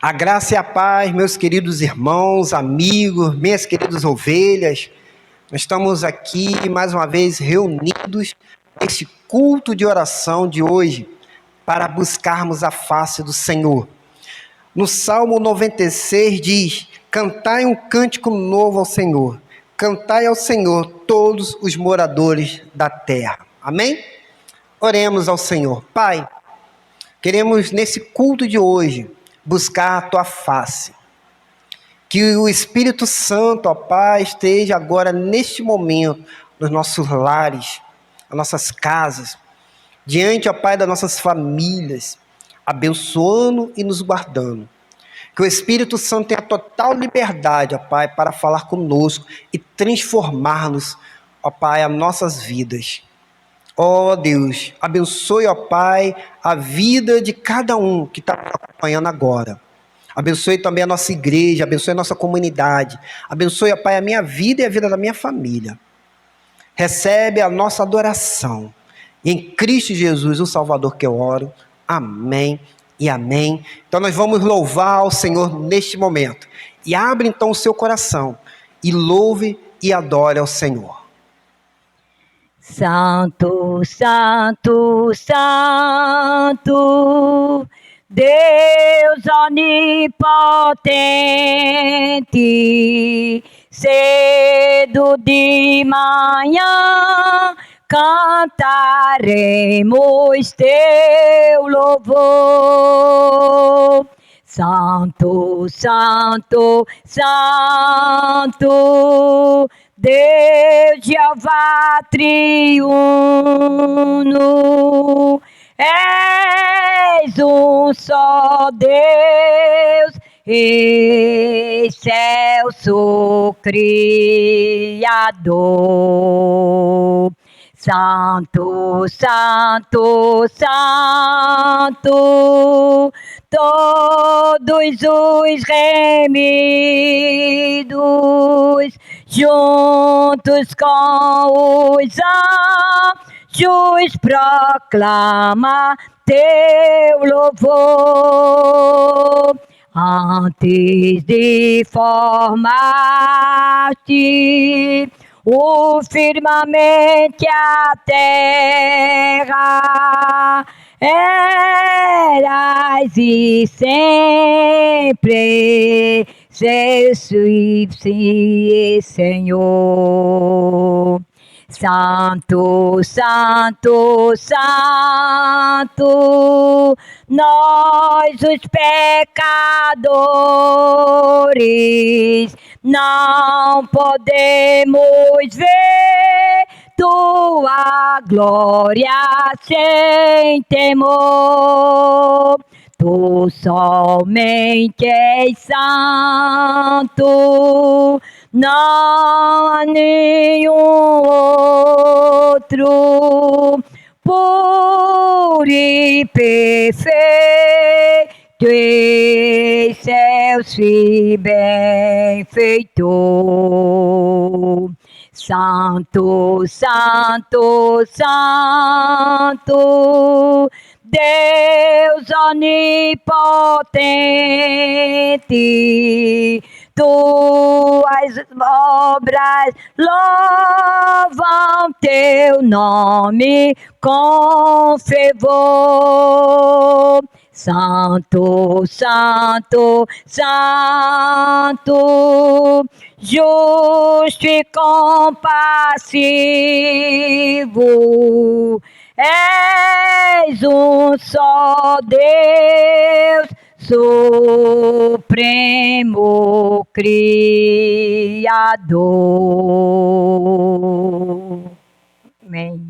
A graça e a paz, meus queridos irmãos, amigos, minhas queridas ovelhas. Nós estamos aqui mais uma vez reunidos neste culto de oração de hoje para buscarmos a face do Senhor. No Salmo 96 diz: cantai um cântico novo ao Senhor, cantai ao Senhor todos os moradores da terra. Amém? Oremos ao Senhor. Pai, queremos nesse culto de hoje buscar a Tua face. Que o Espírito Santo, ó Pai, esteja agora neste momento nos nossos lares, nas nossas casas, diante, ó Pai, das nossas famílias, abençoando e nos guardando. Que o Espírito Santo tenha total liberdade, ó Pai, para falar conosco e transformar-nos, ó Pai, as nossas vidas. Ó Deus, abençoe, ó Pai, a vida de cada um que está acompanhando agora. Abençoe também a nossa igreja, abençoe a nossa comunidade. Abençoe, ó Pai, a minha vida e a vida da minha família. Recebe a nossa adoração. E em Cristo Jesus, o Salvador, que eu oro. Amém e amém. Então nós vamos louvar ao Senhor neste momento. E abre então o seu coração e louve e adore ao Senhor. Santo, Santo, Santo, Deus onipotente, cedo de manhã cantaremos teu louvor. Santo, Santo, Santo, Deus Jeová triuno, és um só Deus, excelso Criador. Santo, Santo, Santo, todos os remidos, juntos com os anjos, proclama teu louvor. Antes de formar-te o firmamente a terra, eras e sempre serás, Senhor. Santo, Santo, Santo, nós os pecadores não podemos ver tua glória sem temor. Tu somente és santo, não há nenhum outro, puro e perfeito, excelso e benfeitor. Santo, Santo, Santo, Deus onipotente, tuas obras louvam teu nome com fervor. Santo, Santo, Santo, justo e compassivo, és um só Deus, supremo Criador. Amém.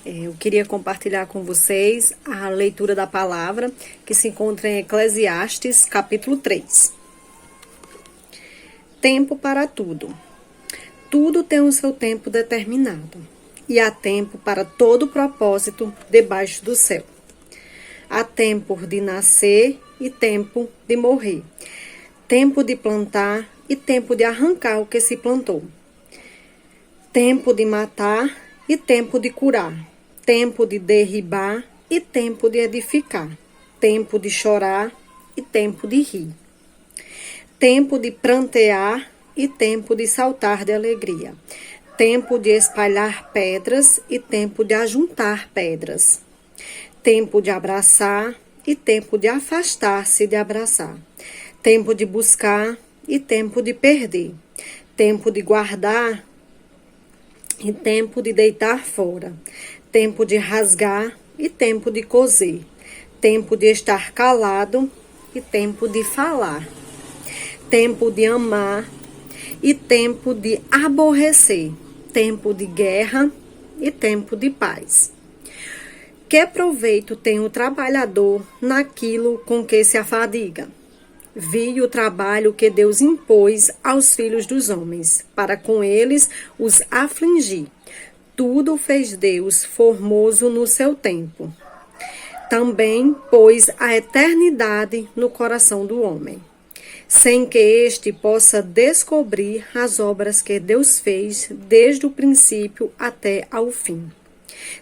Eu queria compartilhar com vocês a leitura da palavra que se encontra em Eclesiastes, capítulo 3. Tempo para tudo. Tudo tem o seu tempo determinado, e há tempo para todo propósito debaixo do céu. Há tempo de nascer e tempo de morrer, tempo de plantar e tempo de arrancar o que se plantou. Tempo de matar e tempo de curar. Tempo de derribar e tempo de edificar. Tempo de chorar e tempo de rir. Tempo de prantear e tempo de saltar de alegria. Tempo de espalhar pedras e tempo de ajuntar pedras. Tempo de abraçar e tempo de afastar-se de abraçar. Tempo de buscar e tempo de perder. Tempo de guardar e tempo de deitar fora. Tempo de rasgar e tempo de coser. Tempo de estar calado e tempo de falar. Tempo de amar e tempo de aborrecer. Tempo de guerra e tempo de paz. Que proveito tem o trabalhador naquilo com que se afadiga? Vi o trabalho que Deus impôs aos filhos dos homens, para com eles os afligir. Tudo fez Deus formoso no seu tempo. Também pôs a eternidade no coração do homem, sem que este possa descobrir as obras que Deus fez desde o princípio até ao fim.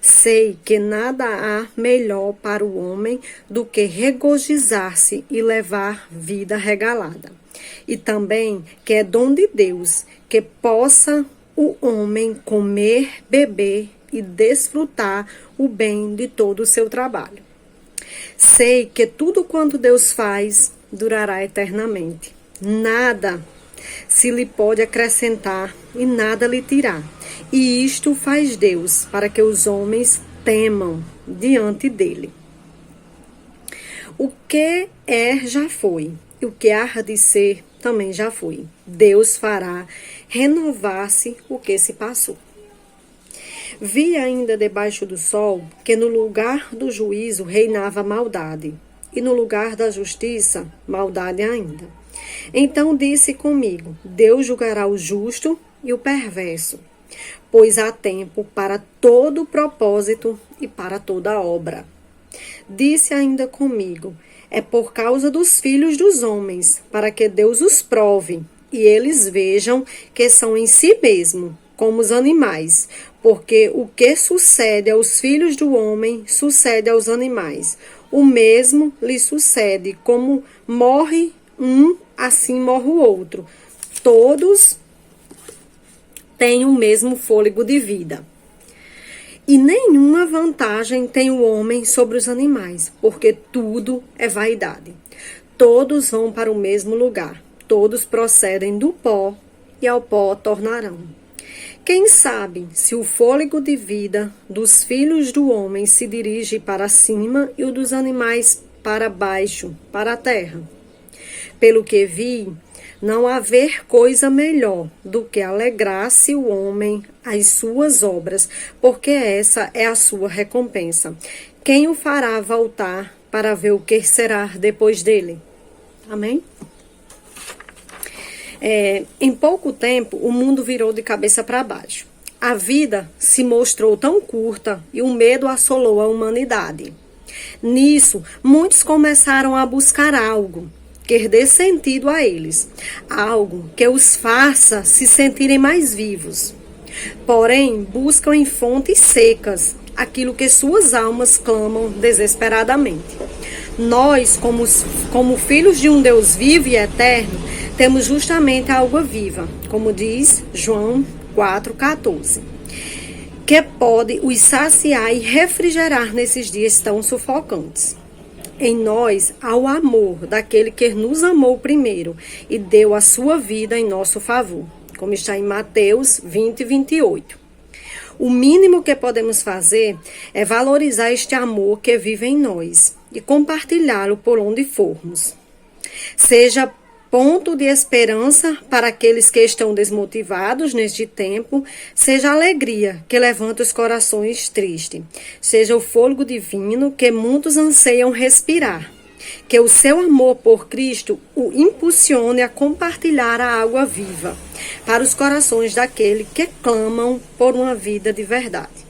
Sei que nada há melhor para o homem do que regozijar-se e levar vida regalada. E também que é dom de Deus que possa o homem comer, beber e desfrutar o bem de todo o seu trabalho. Sei que tudo quanto Deus faz durará eternamente. Nada se lhe pode acrescentar e nada lhe tirar. E isto faz Deus para que os homens temam diante dele. O que é, já foi. E o que há de ser, também já foi. Deus fará renovar-se o que se passou. Vi ainda debaixo do sol que no lugar do juízo reinava maldade, e no lugar da justiça, maldade ainda. Então disse comigo: Deus julgará o justo e o perverso, pois há tempo para todo propósito e para toda obra. Disse ainda comigo: é por causa dos filhos dos homens, para que Deus os prove, e eles vejam que são em si mesmo como os animais, porque o que sucede aos filhos do homem sucede aos animais. O mesmo lhe sucede, como morre um, assim morre o outro. Todos têm o mesmo fôlego de vida. E nenhuma vantagem tem o homem sobre os animais, porque tudo é vaidade. Todos vão para o mesmo lugar, todos procedem do pó e ao pó tornarão. Quem sabe se o fôlego de vida dos filhos do homem se dirige para cima e o dos animais para baixo, para a terra? Pelo que vi, não haver coisa melhor do que alegrar-se o homem às suas obras, porque essa é a sua recompensa. Quem o fará voltar para ver o que será depois dele? Amém? Em pouco tempo, o mundo virou de cabeça para baixo. A vida se mostrou tão curta e o medo assolou a humanidade. Nisso, muitos começaram a buscar algo que dê sentido a eles, algo que os faça se sentirem mais vivos. Porém, buscam em fontes secas aquilo que suas almas clamam desesperadamente. Nós, como filhos de um Deus vivo e eterno, temos justamente a água viva, como diz João 4,14, que pode os saciar e refrigerar nesses dias tão sufocantes. Em nós há o amor daquele que nos amou primeiro e deu a sua vida em nosso favor, como está em Mateus 20:28. O mínimo que podemos fazer é valorizar este amor que vive em nós e compartilhá-lo por onde formos. Seja ponto de esperança para aqueles que estão desmotivados neste tempo, seja a alegria que levanta os corações tristes, seja o fôlego divino que muitos anseiam respirar, que o seu amor por Cristo o impulsione a compartilhar a água viva para os corações daqueles que clamam por uma vida de verdade.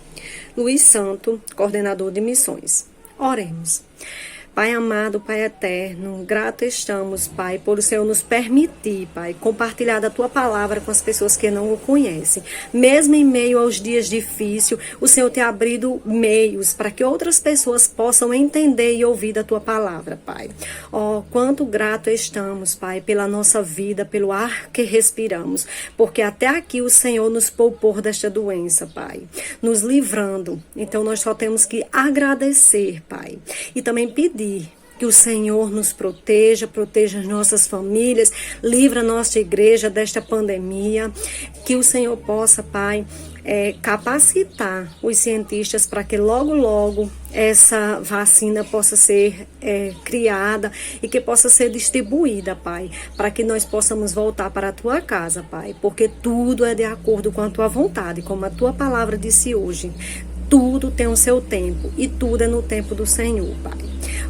Luiz Santo, coordenador de missões. Oremos. Pai amado, Pai eterno, grato estamos, Pai, por o Senhor nos permitir, Pai, compartilhar da Tua palavra com as pessoas que não o conhecem. Mesmo em meio aos dias difíceis, o Senhor tem abrido meios para que outras pessoas possam entender e ouvir da Tua palavra, Pai. Oh, quanto grato estamos, Pai, pela nossa vida, pelo ar que respiramos, porque até aqui o Senhor nos poupou desta doença, Pai, nos livrando. Então nós só temos que agradecer, Pai, e também pedir que o Senhor nos proteja as nossas famílias, livra a nossa igreja desta pandemia, que o Senhor possa, Pai, capacitar os cientistas para que logo essa vacina possa ser criada e que possa ser distribuída, Pai, para que nós possamos voltar para a Tua casa, Pai, porque tudo é de acordo com a Tua vontade, como a Tua palavra disse hoje. Tudo tem o seu tempo e tudo é no tempo do Senhor, Pai.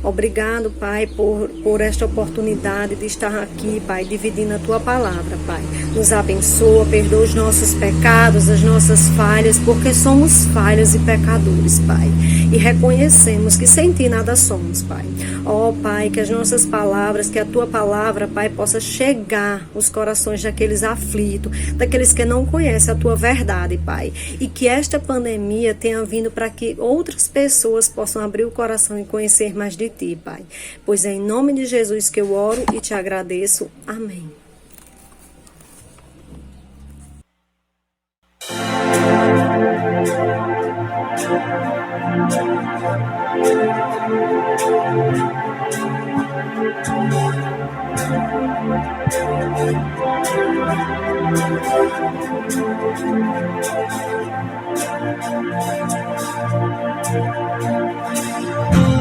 Obrigado, Pai, por esta oportunidade de estar aqui, Pai, dividindo a Tua palavra, Pai. Nos abençoa, perdoa os nossos pecados, as nossas falhas, porque somos falhos e pecadores, Pai. E reconhecemos que sem Ti nada somos, Pai. Ó, Pai, que as nossas palavras, que a Tua palavra, Pai, possa chegar aos corações daqueles aflitos, daqueles que não conhecem a Tua verdade, Pai. E que esta pandemia tenha vindo para que outras pessoas possam abrir o coração e conhecer mais de Ti, Pai. Pois é em nome de Jesus que eu oro e Te agradeço. Amém.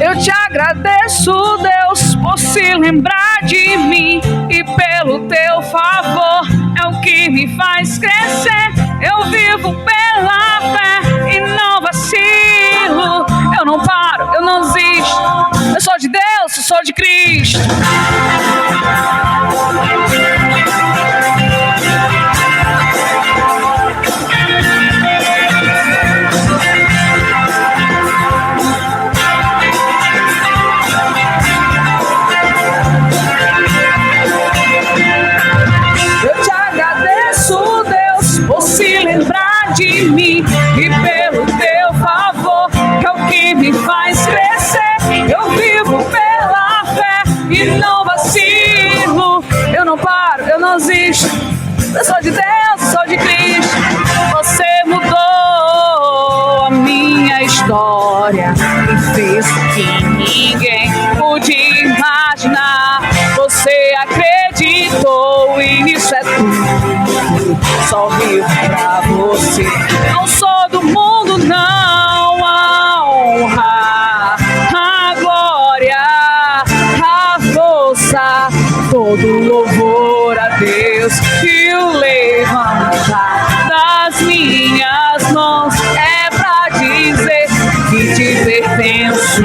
Eu te agradeço, Deus, por se lembrar de mim e pelo teu favor é o que me faz crescer. Eu vivo pela fé e não vacilo. Eu não paro, eu não desisto. Eu sou de Deus, eu sou de Cristo. De mim e pelo teu favor é o que me faz crescer. Eu vivo pela fé e não vacilo. Eu não paro, eu não desisto. Eu sou de Deus, sou de Cristo. Você mudou a minha história e fez o que ninguém podia imaginar. Você acreditou e nisso é tudo. Só vivo pra você. Não sou do mundo, não. A honra, a glória, a força, todo louvor a Deus. E o levantar das minhas mãos é pra dizer que te pertenço.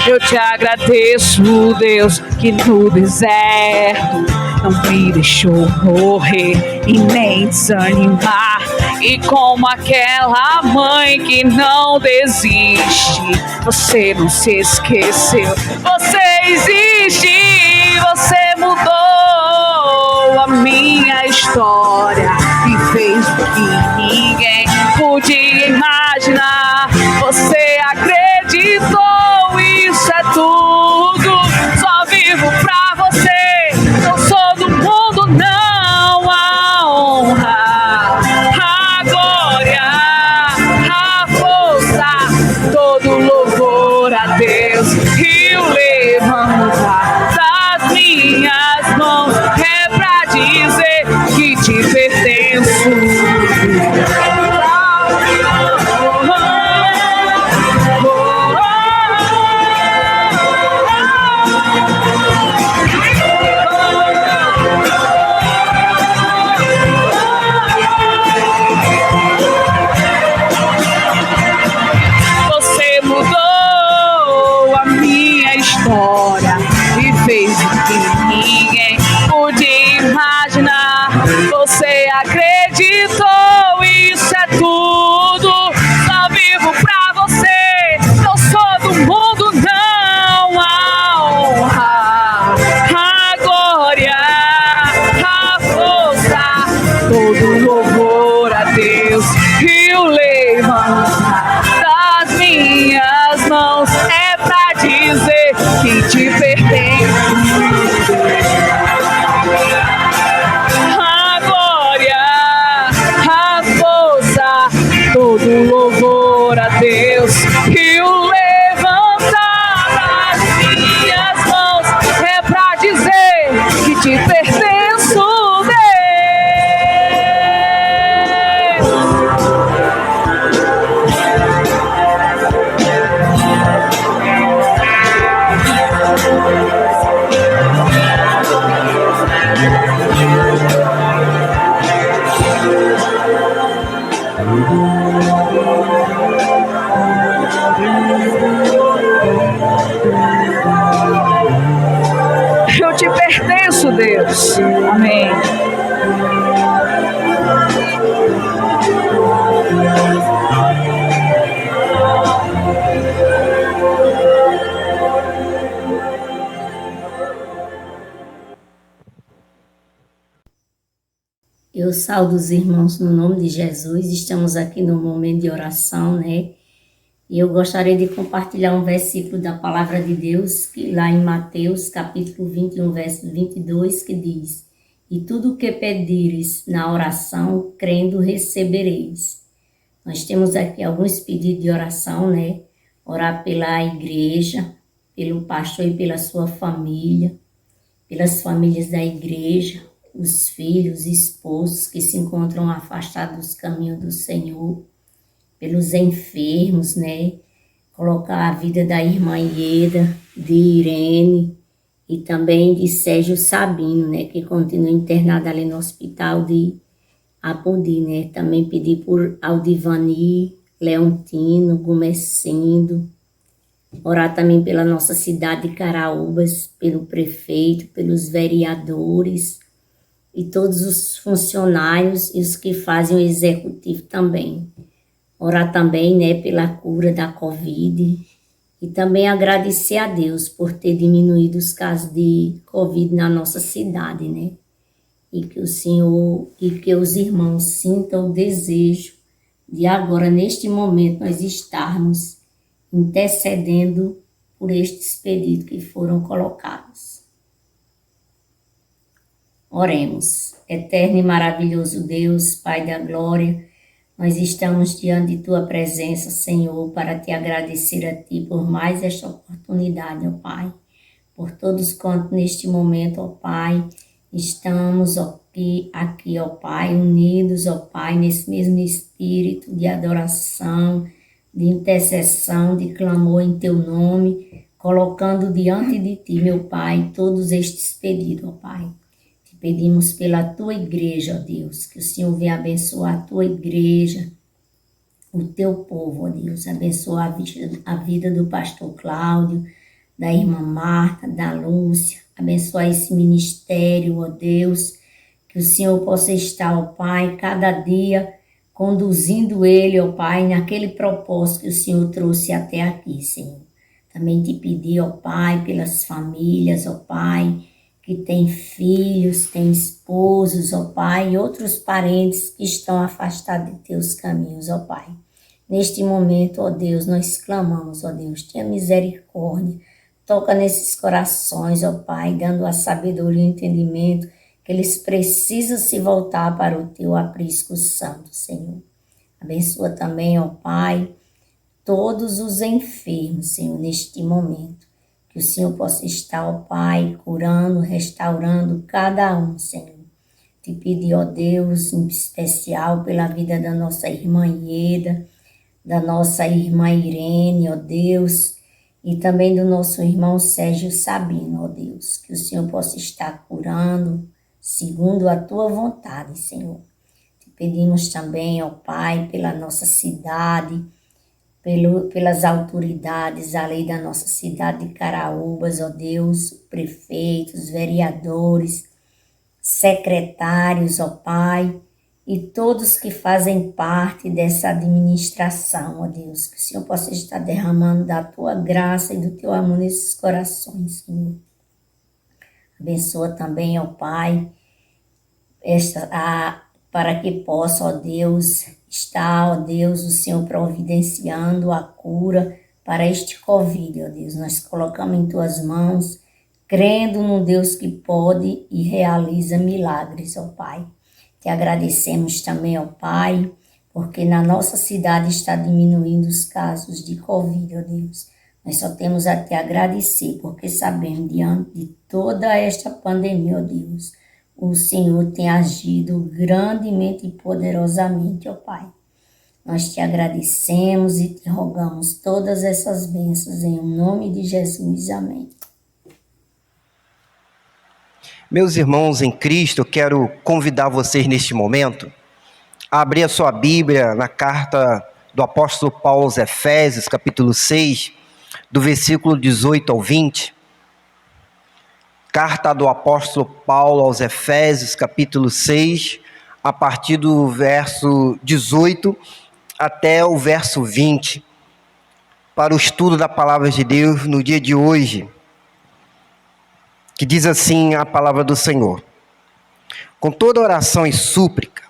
Eu te agradeço, Deus, que no deserto não me deixou morrer e nem desanimar. E como aquela mãe que não desiste, você não se esqueceu. Você existe, você mudou a minha história e fez o que ninguém podia imaginar. Você acreditou. Isso é tudo, só vivo pra você. Não sou do mundo, não. A honra, a glória, a força, todo louvor a Deus. E o levantar das minhas mãos é pra dizer que te pertenço. E o levantar das minhas mãos é pra dizer que te pertenço, Deus. Eu te pertenço, Deus. Amém. Eu saúdo os irmãos no nome de Jesus. Estamos aqui no momento de oração, né? E eu gostaria de compartilhar um versículo da palavra de Deus, que lá em Mateus, capítulo 21, verso 22, que diz: E tudo o que pedires na oração, crendo, recebereis. Nós temos aqui alguns pedidos de oração, né? Orar pela igreja, pelo pastor e pela sua família, pelas famílias da igreja, os filhos, esposos que se encontram afastados dos caminhos do Senhor, pelos enfermos, né? Colocar a vida da irmã Ieda, de Irene e também de Sérgio Sabino, né? Que continua internado ali no hospital de Apodi, né? Também pedir por Aldivani, Leontino, Gomecindo. Orar também pela nossa cidade de Caraúbas, pelo prefeito, pelos vereadores e todos os funcionários e os que fazem o executivo também. Orar também, né, pela cura da Covid e também agradecer a Deus por ter diminuído os casos de Covid na nossa cidade, né? E que o Senhor e que os irmãos sintam o desejo de agora, neste momento, nós estarmos intercedendo por estes pedidos que foram colocados. Oremos. Eterno e maravilhoso Deus, Pai da glória, nós estamos diante de Tua presença, Senhor, para te agradecer a Ti por mais esta oportunidade, ó Pai. Por todos quantos neste momento, ó Pai, estamos aqui, ó Pai, unidos, ó Pai, nesse mesmo espírito de adoração, de intercessão, de clamor em Teu nome, colocando diante de Ti, meu Pai, todos estes pedidos, ó Pai. Pedimos pela Tua igreja, ó Deus, que o Senhor venha abençoar a Tua igreja, o Teu povo, ó Deus, abençoar a vida do pastor Cláudio, da irmã Marta, da Lúcia, abençoar esse ministério, ó Deus, que o Senhor possa estar, ó Pai, cada dia conduzindo ele, ó Pai, naquele propósito que o Senhor trouxe até aqui, Senhor. Também te pedir, ó Pai, pelas famílias, ó Pai, que tem filhos, tem esposos, ó Pai, e outros parentes que estão afastados de Teus caminhos, ó Pai. Neste momento, ó Deus, nós clamamos, ó Deus, tenha misericórdia, toca nesses corações, ó Pai, dando a sabedoria e o entendimento que eles precisam se voltar para o Teu aprisco santo, Senhor. Abençoa também, ó Pai, todos os enfermos, Senhor, neste momento. Que o Senhor possa estar, ó Pai, curando, restaurando cada um, Senhor. Te pedir, ó Deus, em especial pela vida da nossa irmã Ieda, da nossa irmã Irene, ó Deus, e também do nosso irmão Sérgio Sabino, ó Deus. Que o Senhor possa estar curando, segundo a Tua vontade, Senhor. Te pedimos também, ó Pai, pela nossa cidade, pelas autoridades, a lei da nossa cidade de Caraúbas, ó Deus, prefeitos, vereadores, secretários, ó Pai, e todos que fazem parte dessa administração, ó Deus, que o Senhor possa estar derramando da Tua graça e do Teu amor nesses corações, Senhor. Abençoa também, ó Pai, para que possa, ó Deus, estar, ó Deus, o Senhor providenciando a cura para este Covid, ó Deus. Nós colocamos em Tuas mãos, crendo num Deus que pode e realiza milagres, ó Pai. Te agradecemos também, ó Pai, porque na nossa cidade está diminuindo os casos de Covid, ó Deus. Nós só temos a te agradecer, porque sabemos, diante de toda esta pandemia, ó Deus, o Senhor tem agido grandemente e poderosamente, ó Pai. Nós te agradecemos e te rogamos todas essas bênçãos em nome de Jesus. Amém. Meus irmãos em Cristo, eu quero convidar vocês neste momento a abrir a sua Bíblia na carta do apóstolo Paulo aos Efésios, capítulo 6, do versículo 18 ao 20. Carta do apóstolo Paulo aos Efésios, capítulo 6, a partir do verso 18 até o verso 20, para o estudo da palavra de Deus no dia de hoje, que diz assim a palavra do Senhor: com toda oração e súplica,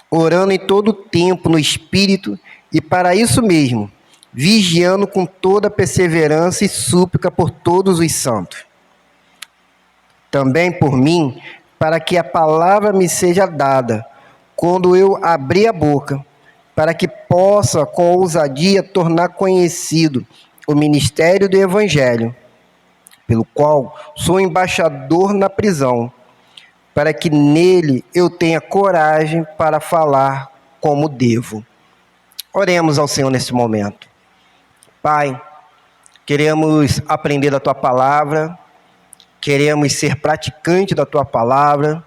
orando em todo o tempo no Espírito, e para isso mesmo, vigiando com toda perseverança e súplica por todos os santos. Também por mim, para que a palavra me seja dada, quando eu abrir a boca, para que possa com ousadia tornar conhecido o ministério do Evangelho, pelo qual sou embaixador na prisão, para que nele eu tenha coragem para falar como devo. Oremos ao Senhor nesse momento. Pai, queremos aprender da Tua palavra, queremos ser praticantes da Tua palavra,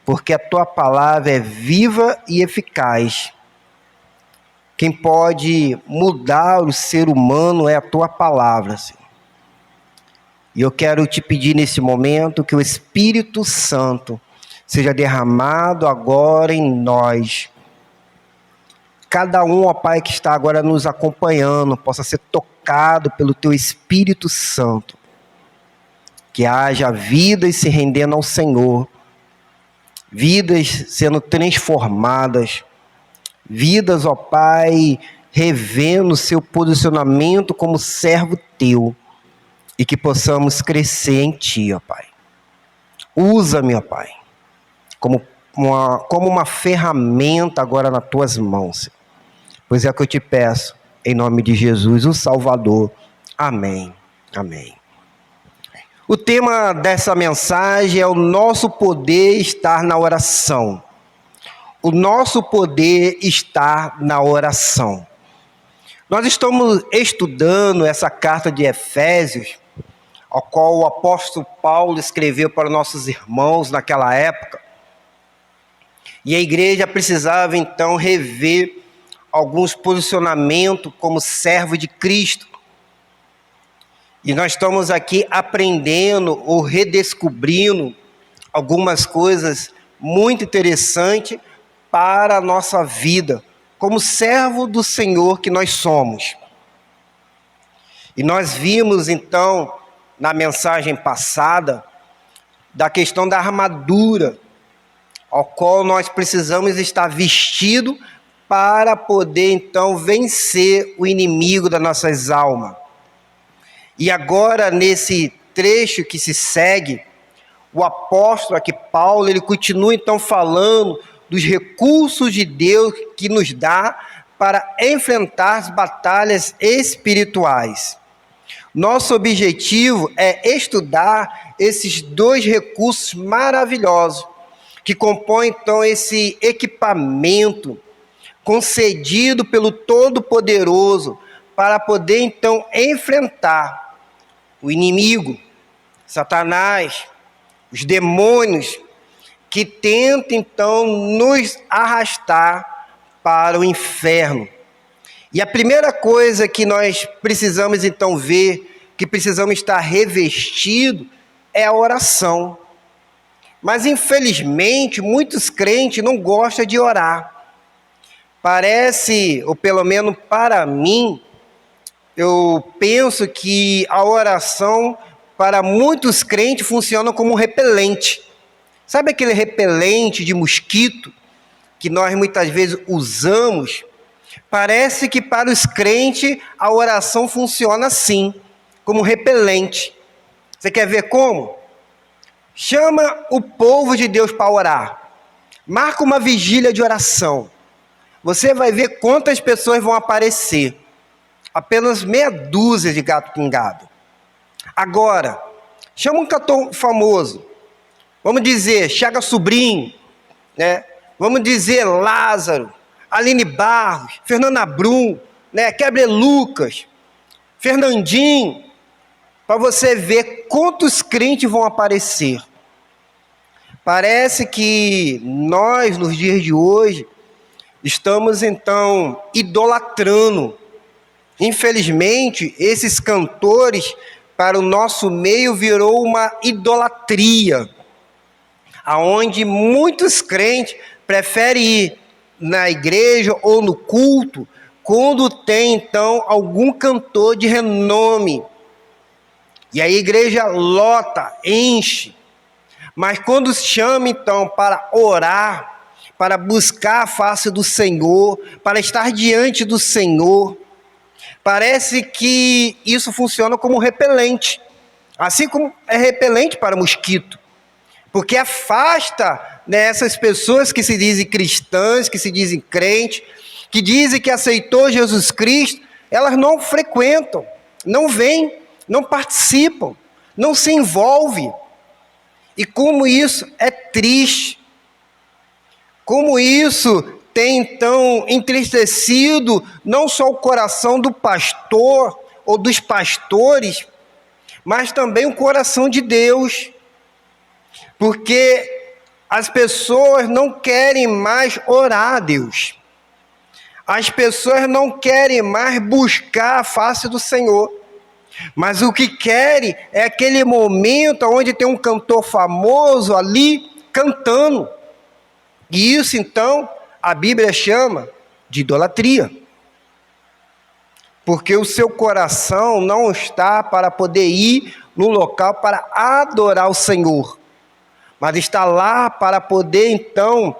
porque a Tua palavra é viva e eficaz. Quem pode mudar o ser humano é a Tua palavra, Senhor. E eu quero te pedir nesse momento que o Espírito Santo seja derramado agora em nós. Cada um, ó Pai, que está agora nos acompanhando, possa ser tocado pelo Teu Espírito Santo. Que haja vidas se rendendo ao Senhor, vidas sendo transformadas, vidas, ó Pai, revendo o seu posicionamento como servo Teu, e que possamos crescer em Ti, ó Pai. Usa-me, ó Pai, como uma ferramenta agora nas Tuas mãos, Senhor. Pois é o que eu te peço, em nome de Jesus, o Salvador. Amém. Amém. O tema dessa mensagem é o nosso poder estar na oração. O nosso poder estar na oração. Nós estamos estudando essa carta de Efésios, ao qual o apóstolo Paulo escreveu para nossos irmãos naquela época. E a igreja precisava então rever alguns posicionamentos como servo de Cristo. E nós estamos aqui aprendendo ou redescobrindo algumas coisas muito interessantes para a nossa vida, como servo do Senhor que nós somos. E nós vimos então, na mensagem passada, da questão da armadura, ao qual nós precisamos estar vestido para poder então vencer o inimigo das nossas almas. E agora, nesse trecho que se segue, o apóstolo aqui, Paulo, ele continua então falando dos recursos de Deus que nos dá para enfrentar as batalhas espirituais. Nosso objetivo é estudar esses dois recursos maravilhosos, que compõem então esse equipamento concedido pelo Todo-Poderoso para poder então enfrentar o inimigo, Satanás, os demônios, que tentam então nos arrastar para o inferno. E a primeira coisa que nós precisamos então ver, que precisamos estar revestido, é a oração. Mas infelizmente muitos crentes não gostam de orar. Parece, ou pelo menos para mim, eu penso que a oração para muitos crentes funciona como um repelente. Sabe aquele repelente de mosquito que nós muitas vezes usamos? Parece que para os crentes a oração funciona assim, como repelente. Você quer ver como? Chama o povo de Deus para orar. Marca uma vigília de oração. você vai ver quantas pessoas vão aparecer. Apenas meia dúzia de gato pingado. Agora, chama um cantor famoso. Vamos dizer, Chaga Sobrinho, né? Vamos dizer Lázaro, Aline Barros, Fernanda Brum, né? Quebre Lucas, Fernandinho, para você ver quantos crentes vão aparecer. Parece que nós, nos dias de hoje, estamos então idolatrando. Infelizmente, esses cantores, para o nosso meio, virou uma idolatria, aonde muitos crentes preferem ir na igreja ou no culto quando tem então algum cantor de renome. E a igreja lota, enche. Mas quando chama então para orar, para buscar a face do Senhor, para estar diante do Senhor, parece que isso funciona como repelente. Assim como é repelente para mosquito. Porque afasta, né, essas pessoas que se dizem cristãs, que se dizem crentes, que dizem que aceitou Jesus Cristo, elas não frequentam, não vêm, não participam, não se envolvem. E como isso é triste, como isso tem então entristecido não só o coração do pastor ou dos pastores, mas também o coração de Deus. Porque as pessoas não querem mais orar a Deus. As pessoas não querem mais buscar a face do Senhor. Mas o que querem é aquele momento onde tem um cantor famoso ali cantando. E isso então a Bíblia chama de idolatria. Porque o seu coração não está para poder ir no local para adorar o Senhor, mas está lá para poder então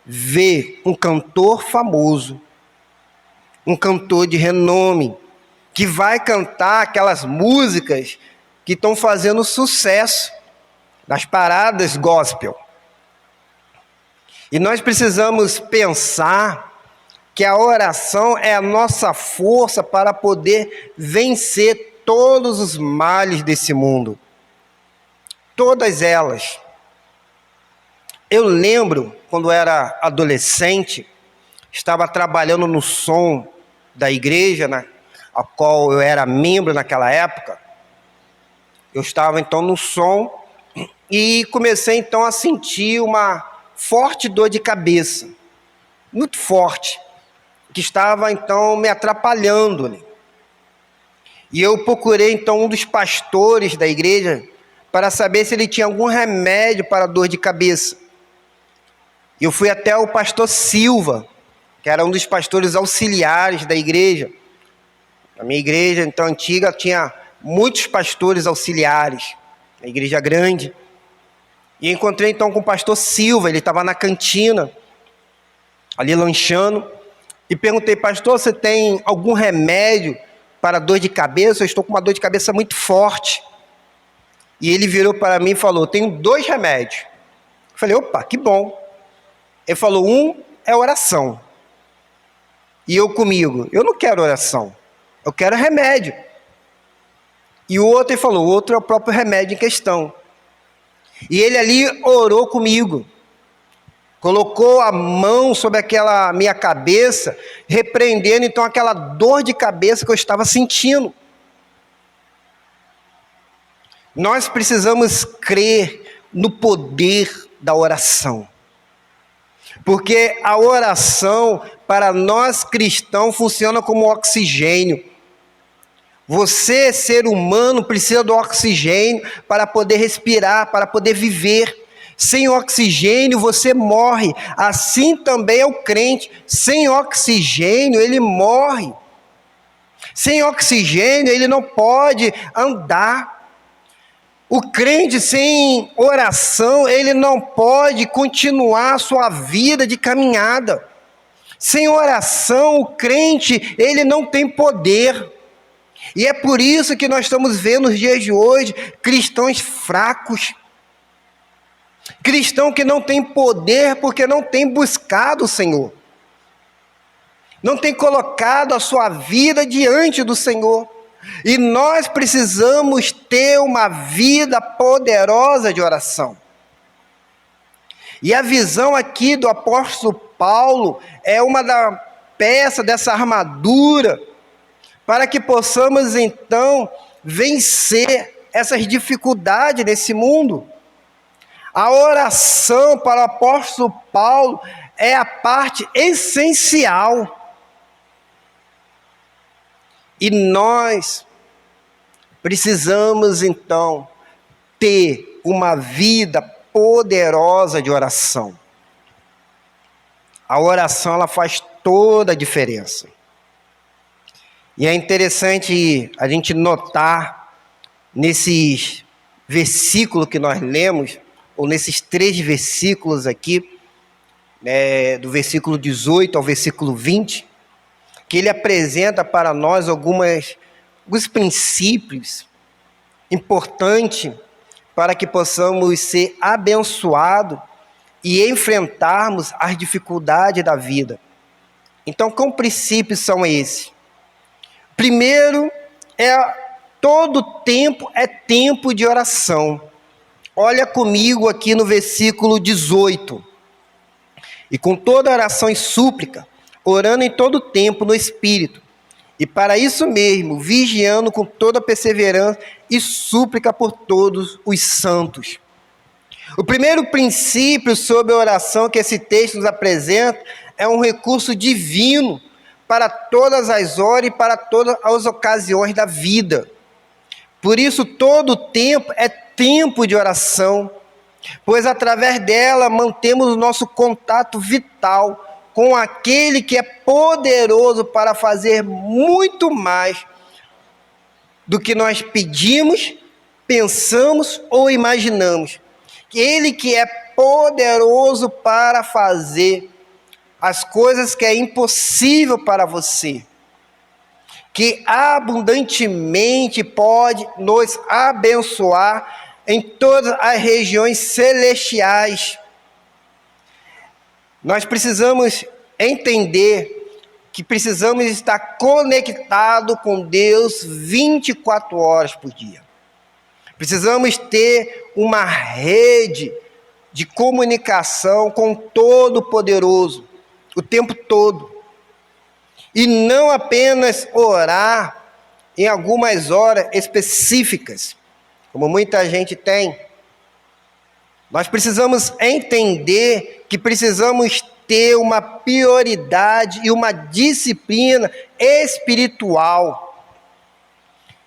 ver um cantor famoso, um cantor de renome, que vai cantar aquelas músicas que estão fazendo sucesso nas paradas gospel. E nós precisamos pensar que a oração é a nossa força para poder vencer todos os males desse mundo. Todas elas. Eu lembro, quando era adolescente, estava trabalhando no som da igreja, a qual eu era membro naquela época. Eu estava então no som e comecei então a sentir uma forte dor de cabeça, muito forte, que estava então me atrapalhando. E eu procurei então um dos pastores da igreja para saber se ele tinha algum remédio para dor de cabeça. Eu fui até o pastor Silva, que era um dos pastores auxiliares da igreja. A minha igreja, então, antiga, tinha muitos pastores auxiliares, a igreja grande. E encontrei, então, com o pastor Silva, ele estava na cantina, ali lanchando, e perguntei, pastor, você tem algum remédio para dor de cabeça? Eu estou com uma dor de cabeça muito forte. E ele virou para mim e falou, tenho 2 remédios. Eu falei, opa, que bom. Ele falou, um é oração. E eu comigo, eu não quero oração, eu quero remédio. E o outro, ele falou, o outro é o próprio remédio em questão. E ele ali orou comigo, colocou a mão sobre aquela minha cabeça, repreendendo então aquela dor de cabeça que eu estava sentindo. Nós precisamos crer no poder da oração. Porque a oração, para nós cristãos, funciona como oxigênio. Você, ser humano, precisa do oxigênio para poder respirar, para poder viver. Sem oxigênio, você morre. Assim também é o crente. Sem oxigênio, ele morre. Sem oxigênio, ele não pode andar. O crente sem oração, ele não pode continuar a sua vida de caminhada. Sem oração, o crente, ele não tem poder. E é por isso que nós estamos vendo nos dias de hoje, cristãos fracos. Cristão que não tem poder porque não tem buscado o Senhor. não tem colocado a sua vida diante do Senhor. E nós precisamos ter uma vida poderosa de oração. E a visão aqui do apóstolo Paulo é uma da peça dessa armadura, para que possamos então vencer essas dificuldades nesse mundo. A oração para o apóstolo Paulo é a parte essencial. E nós precisamos então ter uma vida poderosa de oração. A oração, ela faz toda a diferença. E é interessante a gente notar nesses versículos que nós lemos, ou nesses 3 versículos aqui, do versículo 18 ao versículo 20, que ele apresenta para nós alguns princípios importantes para que possamos ser abençoados e enfrentarmos as dificuldades da vida. Então, que princípios são esses? Primeiro, todo tempo é tempo de oração. Olha comigo aqui no versículo 18. E com toda oração e súplica, orando em todo tempo no Espírito, e para isso mesmo, vigiando com toda perseverança e súplica por todos os santos. O primeiro princípio sobre a oração que esse texto nos apresenta é um recurso divino para todas as horas e para todas as ocasiões da vida. Por isso, todo tempo é tempo de oração, pois através dela mantemos o nosso contato vital com aquele que é poderoso para fazer muito mais do que nós pedimos, pensamos ou imaginamos. Ele que é poderoso para fazer as coisas que é impossível para você, que abundantemente pode nos abençoar em todas as regiões celestiais. Nós precisamos entender que precisamos estar conectados com Deus 24 horas por dia. Precisamos ter uma rede de comunicação com o Todo-Poderoso, o tempo todo. E não apenas orar em algumas horas específicas, como muita gente tem. Nós precisamos entender que precisamos ter uma prioridade e uma disciplina espiritual.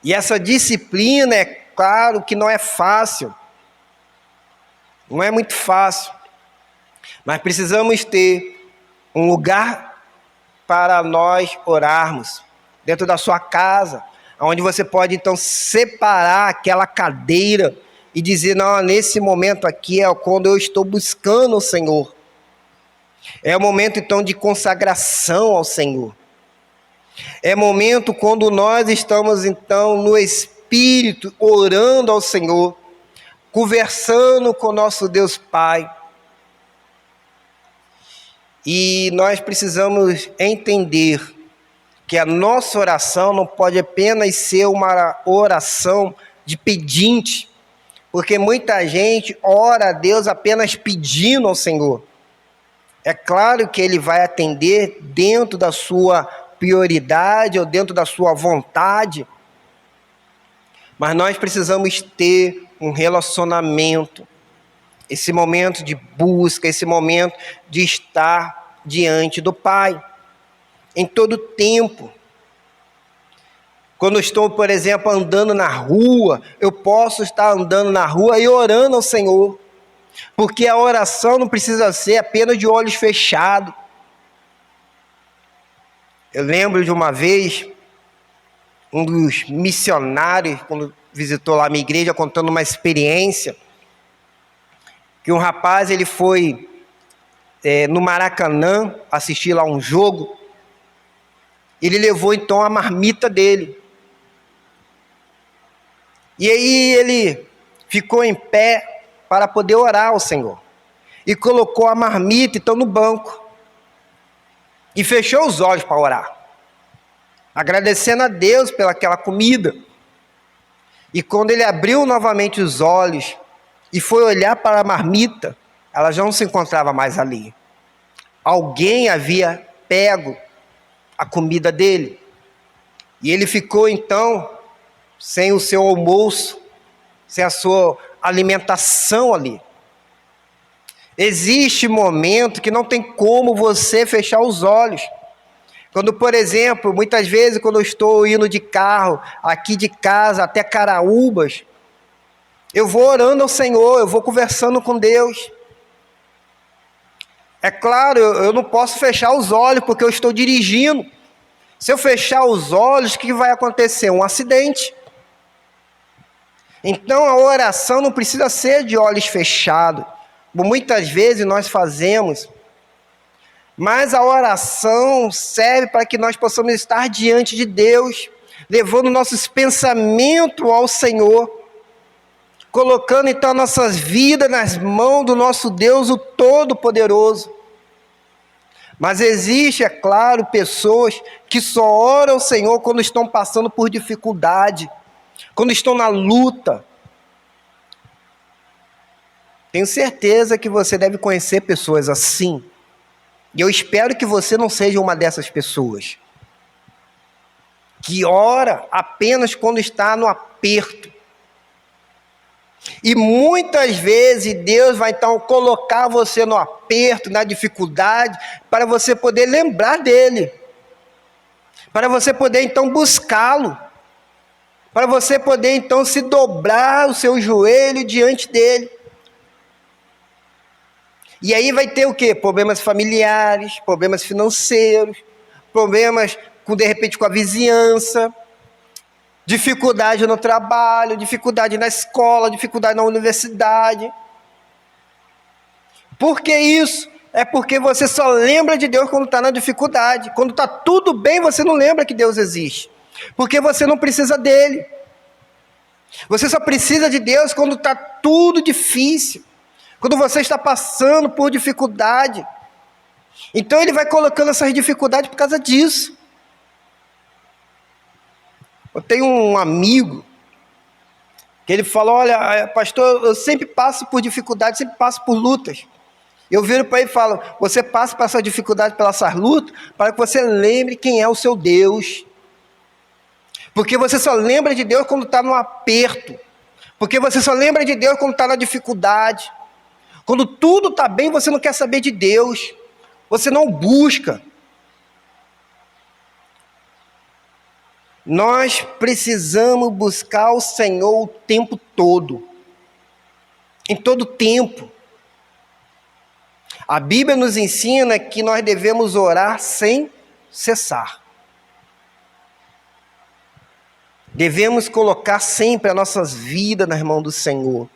E essa disciplina, é claro que não é fácil. Não é muito fácil. Mas precisamos ter um lugar para nós orarmos, dentro da sua casa, onde você pode então separar aquela cadeira e dizer, não, nesse momento aqui é quando eu estou buscando o Senhor. É o momento então de consagração ao Senhor. É momento quando nós estamos então no Espírito, orando ao Senhor, conversando com o nosso Deus Pai. E nós precisamos entender que a nossa oração não pode apenas ser uma oração de pedinte, porque muita gente ora a Deus apenas pedindo ao Senhor. É claro que Ele vai atender dentro da sua prioridade ou dentro da sua vontade, mas nós precisamos ter um relacionamento, esse momento de busca, esse momento de estar diante do Pai, em todo tempo. Quando eu estou, por exemplo, andando na rua, eu posso estar andando na rua e orando ao Senhor, porque a oração não precisa ser apenas de olhos fechados. Eu lembro de uma vez, um dos missionários, quando visitou lá a minha igreja, contando uma experiência, que um rapaz, ele foi no Maracanã assistir lá um jogo. Ele levou então a marmita dele. E aí ele ficou em pé para poder orar ao Senhor. E colocou a marmita então no banco. e fechou os olhos para orar, agradecendo a Deus pelaquela comida. E quando ele abriu novamente os olhos e foi olhar para a marmita, ela já não se encontrava mais ali. Alguém havia pego a comida dele. E ele ficou então sem o seu almoço, sem a sua alimentação ali. Existe momento que não tem como você fechar os olhos. Quando, por exemplo, muitas vezes quando eu estou indo de carro, aqui de casa até Caraúbas, eu vou orando ao Senhor, eu vou conversando com Deus. É claro, eu não posso fechar os olhos porque eu estou dirigindo. Se eu fechar os olhos, o que vai acontecer? Um acidente. Então a oração não precisa ser de olhos fechados, como muitas vezes nós fazemos. Mas a oração serve para que nós possamos estar diante de Deus, levando nossos pensamentos ao Senhor, colocando então nossas vidas nas mãos do nosso Deus, o Todo-Poderoso. Mas existe, é claro, pessoas que só oram ao Senhor quando estão passando por dificuldade, quando estão na luta. Tenho certeza que você deve conhecer pessoas assim. E eu espero que você não seja uma dessas pessoas que ora apenas quando está no aperto. E muitas vezes Deus vai então colocar você no aperto, na dificuldade, para você poder lembrar dele, para você poder então buscá-lo, para você poder então se dobrar o seu joelho diante dele. E aí vai ter o quê? Problemas familiares, problemas financeiros, problemas de repente com a vizinhança, dificuldade no trabalho, dificuldade na escola, dificuldade na universidade. Por que isso? É porque você só lembra de Deus quando está na dificuldade. Quando está tudo bem, você não lembra que Deus existe. Porque você não precisa dele. Você só precisa de Deus quando está tudo difícil. Quando você está passando por dificuldade. Então ele vai colocando essas dificuldades por causa disso. Eu tenho um amigo que ele falou: olha, pastor, eu sempre passo por dificuldades, sempre passo por lutas. Eu viro para ele e falo: você passa por essa dificuldade, pelas essas lutas, para que você lembre quem é o seu Deus. Porque você só lembra de Deus quando está no aperto. Porque você só lembra de Deus quando está na dificuldade. Quando tudo está bem, você não quer saber de Deus. Você não busca. Nós precisamos buscar o Senhor o tempo todo. Em todo tempo. A Bíblia nos ensina que nós devemos orar sem cessar. Devemos colocar sempre as nossas vidas nas mãos do Senhor.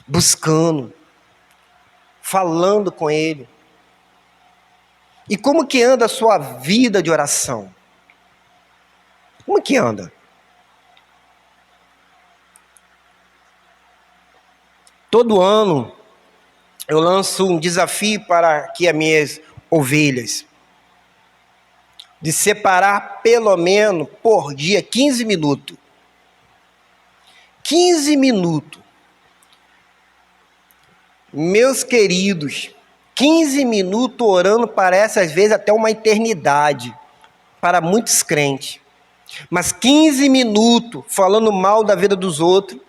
Buscando. Falando com Ele. E como que anda a sua vida de oração? Como que anda? Todo ano eu lanço um desafio para aqui as minhas ovelhas. De separar pelo menos por dia 15 minutos. 15 minutos. Meus queridos, 15 minutos orando parece às vezes até uma eternidade para muitos crentes. Mas 15 minutos falando mal da vida dos outros,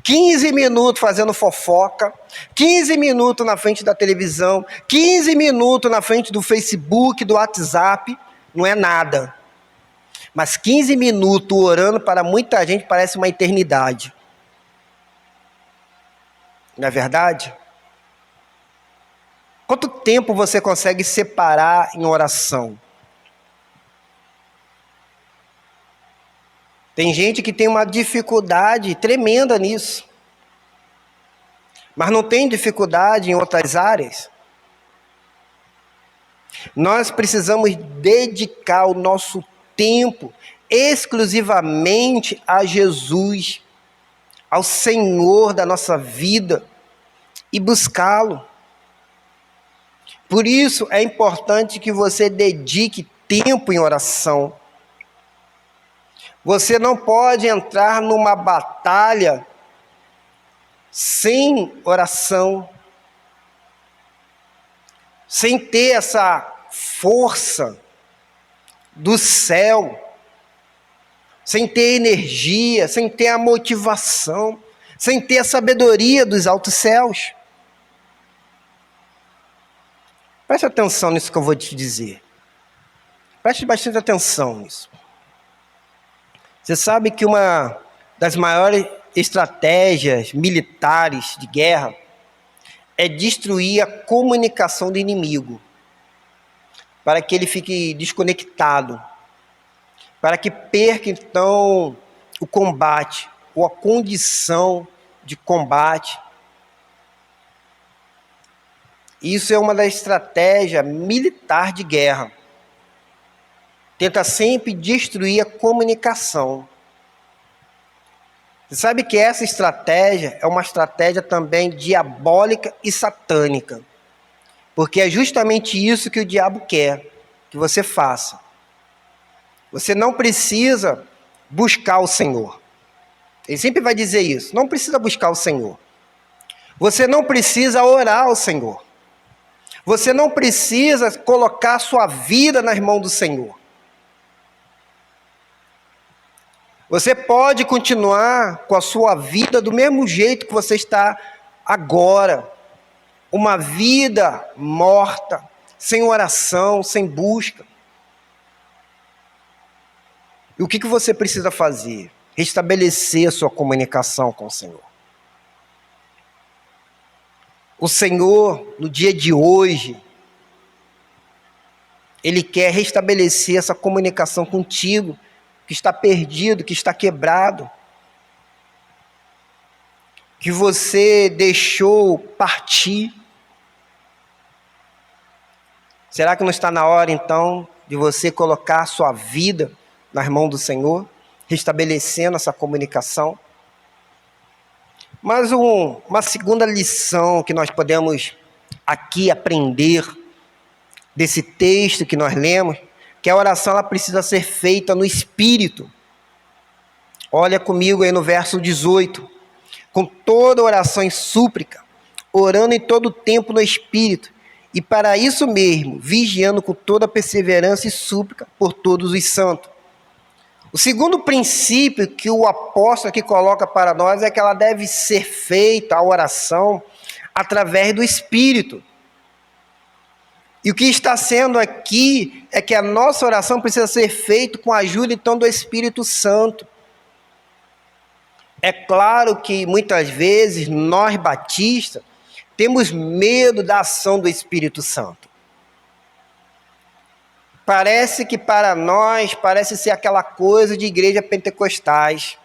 15 minutos fazendo fofoca, 15 minutos na frente da televisão, 15 minutos na frente do Facebook, do WhatsApp, não é nada. Mas 15 minutos orando para muita gente parece uma eternidade. Não é verdade? Quanto tempo você consegue separar em oração? Tem gente que tem uma dificuldade tremenda nisso. Mas não tem dificuldade em outras áreas. Nós precisamos dedicar o nosso tempo exclusivamente a Jesus, ao Senhor da nossa vida, e buscá-lo. Por isso é importante que você dedique tempo em oração. Você não pode entrar numa batalha sem oração, sem ter essa força do céu, sem ter energia, sem ter a motivação, sem ter a sabedoria dos altos céus. Preste atenção nisso que eu vou te dizer. Preste bastante atenção nisso. Você sabe que uma das maiores estratégias militares de guerra é destruir a comunicação do inimigo, para que ele fique desconectado, para que perca então o combate, ou a condição de combate. Isso é uma das estratégias militares de guerra. Tenta sempre destruir a comunicação. Você sabe que essa estratégia é uma estratégia também diabólica e satânica. Porque é justamente isso que o diabo quer que você faça. Você não precisa buscar o Senhor. Ele sempre vai dizer isso. Não precisa buscar o Senhor. Você não precisa orar ao Senhor. Você não precisa colocar a sua vida nas mãos do Senhor. Você pode continuar com a sua vida do mesmo jeito que você está agora. Uma vida morta, sem oração, sem busca. E o que você precisa fazer? Restabelecer a sua comunicação com o Senhor. O Senhor, no dia de hoje, Ele quer restabelecer essa comunicação contigo, que está perdido, que está quebrado, que você deixou partir. Será que não está na hora, então, de você colocar a sua vida nas mãos do Senhor, restabelecendo essa comunicação? Mas uma segunda lição que nós podemos aqui aprender desse texto que nós lemos, que a oração ela precisa ser feita no Espírito. Olha comigo aí no verso 18. Com toda oração e súplica, orando em todo tempo no Espírito, e para isso mesmo, vigiando com toda perseverança e súplica por todos os santos. O segundo princípio que o apóstolo aqui coloca para nós é que ela deve ser feita, a oração, através do Espírito. E o que está sendo aqui é que a nossa oração precisa ser feita com a ajuda então do Espírito Santo. É claro que muitas vezes nós batistas temos medo da ação do Espírito Santo. Parece que para nós, parece ser aquela coisa de igreja pentecostais,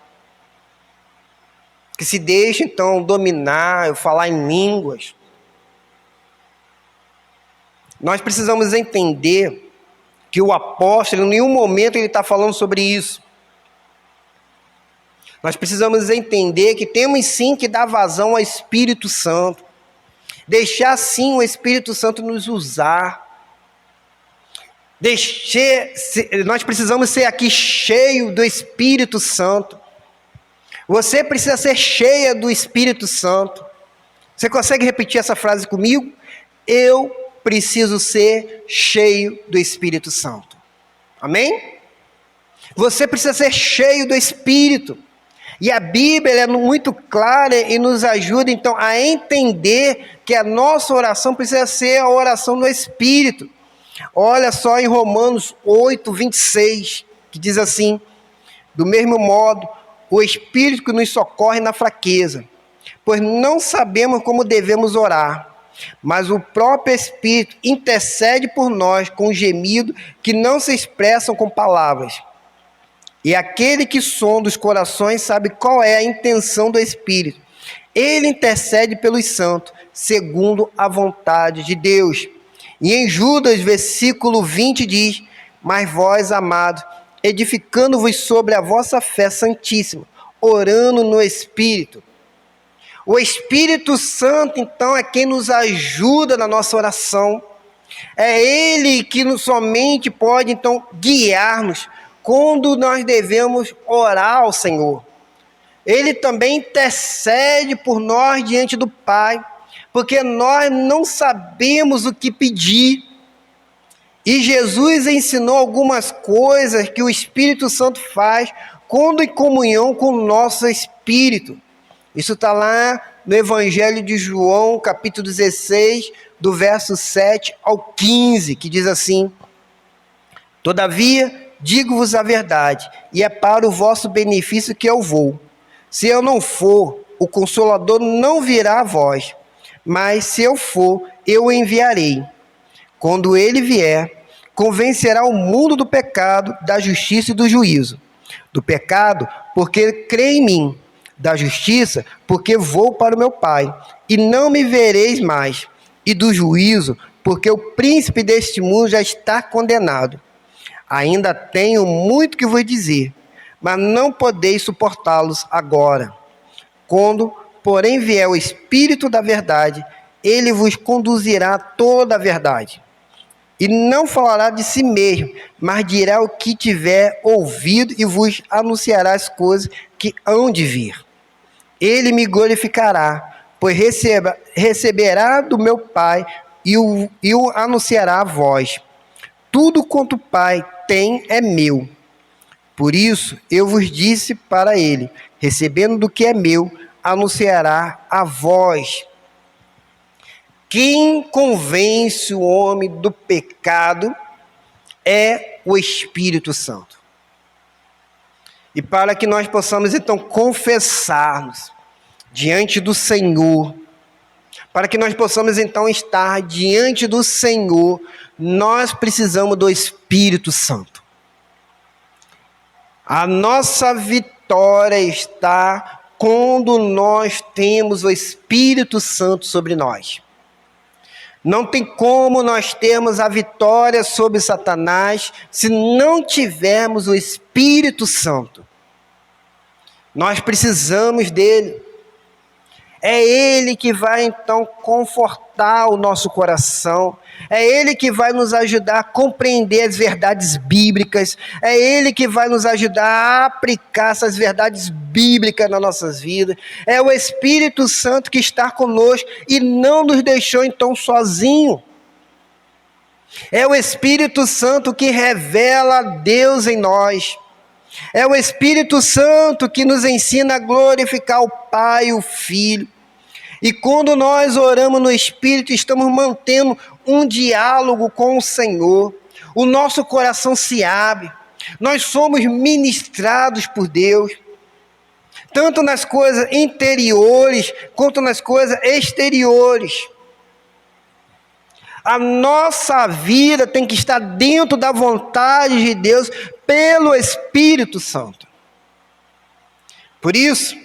que se deixa então dominar, falar em línguas. Nós precisamos entender que o apóstolo, em nenhum momento ele está falando sobre isso. Nós precisamos entender que temos sim que dar vazão ao Espírito Santo. Deixar sim o Espírito Santo nos usar. Nós precisamos ser aqui cheio do Espírito Santo. Você precisa ser cheia do Espírito Santo. Você consegue repetir essa frase comigo? Eu preciso ser cheio do Espírito Santo. Amém? Você precisa ser cheio do Espírito. E a Bíblia é muito clara e nos ajuda então a entender que a nossa oração precisa ser a oração do Espírito. Olha só em Romanos 8, 26, que diz assim: do mesmo modo, o Espírito que nos socorre na fraqueza, pois não sabemos como devemos orar, mas o próprio Espírito intercede por nós com gemido que não se expressam com palavras. E aquele que sonda os corações sabe qual é a intenção do Espírito. Ele intercede pelos santos, segundo a vontade de Deus. E em Judas, versículo 20 diz: mas vós, amados, edificando-vos sobre a vossa fé santíssima, orando no Espírito. O Espírito Santo, então, é quem nos ajuda na nossa oração. É Ele que somente pode, então, guiar-nos quando nós devemos orar ao Senhor. Ele também intercede por nós diante do Pai, porque nós não sabemos o que pedir. E Jesus ensinou algumas coisas que o Espírito Santo faz quando em comunhão com o nosso espírito. Isso está lá no Evangelho de João, capítulo 16, do verso 7 ao 15, que diz assim: Todavia, digo-vos a verdade, e é para o vosso benefício que eu vou. Se eu não for, o Consolador não virá a vós, mas se eu for, eu o enviarei. Quando ele vier, convencerá o mundo do pecado, da justiça e do juízo. Do pecado, porque crê em mim. Da justiça, porque vou para o meu Pai, e não me vereis mais. E do juízo, porque o príncipe deste mundo já está condenado. Ainda tenho muito que vos dizer, mas não podeis suportá-los agora. Quando, porém, vier o Espírito da verdade, ele vos conduzirá a toda a verdade. E não falará de si mesmo, mas dirá o que tiver ouvido e vos anunciará as coisas que hão de vir. Ele me glorificará, pois receberá do meu Pai e o anunciará a vós. Tudo quanto o Pai tem é meu. Por isso eu vos disse para ele, recebendo do que é meu, anunciará a vós. Quem convence o homem do pecado é o Espírito Santo. E para que nós possamos então confessar-nos diante do Senhor, para que nós possamos então estar diante do Senhor, nós precisamos do Espírito Santo. A nossa vitória está quando nós temos o Espírito Santo sobre nós. Não tem como nós termos a vitória sobre Satanás se não tivermos o Espírito Santo. Nós precisamos dele. É ele que vai então confortar o nosso coração. É ele que vai nos ajudar a compreender as verdades bíblicas. É ele que vai nos ajudar a aplicar essas verdades bíblicas nas nossas vidas. É o Espírito Santo que está conosco e não nos deixou então sozinho. É o Espírito Santo que revela Deus em nós. É o Espírito Santo que nos ensina a glorificar o Pai e o Filho. E quando nós oramos no Espírito, estamos mantendo um diálogo com o Senhor. O nosso coração se abre. Nós somos ministrados por Deus. Tanto nas coisas interiores, quanto nas coisas exteriores. A nossa vida tem que estar dentro da vontade de Deus pelo Espírito Santo. Por isso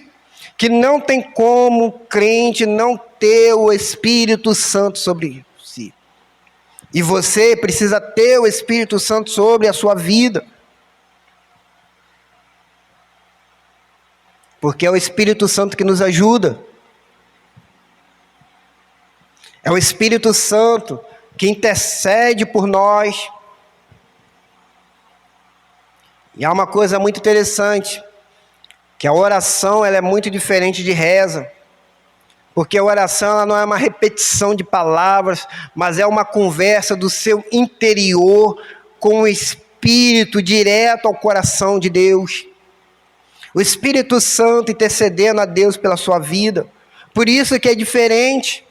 que não tem como crente não ter o Espírito Santo sobre si. E você precisa ter o Espírito Santo sobre a sua vida. Porque é o Espírito Santo que nos ajuda. É o Espírito Santo que intercede por nós. E há uma coisa muito interessante, que a oração ela é muito diferente de reza. Porque a oração ela não é uma repetição de palavras, mas é uma conversa do seu interior com o Espírito direto ao coração de Deus. O Espírito Santo intercedendo a Deus pela sua vida. Por isso que é diferente.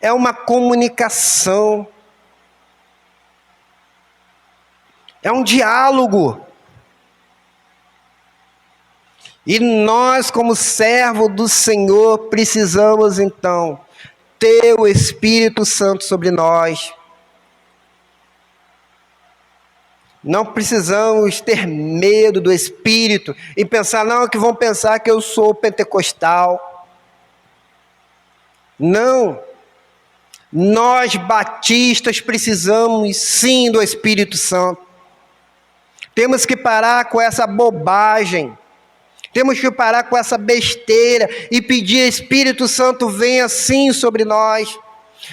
É uma comunicação. É um diálogo. E nós, como servo do Senhor, precisamos então ter o Espírito Santo sobre nós. Não precisamos ter medo do Espírito e pensar, não, que vão pensar que eu sou pentecostal. Não. Nós batistas precisamos sim do Espírito Santo. Temos que parar com essa bobagem. Temos que parar com essa besteira e pedir, Espírito Santo, venha sim sobre nós.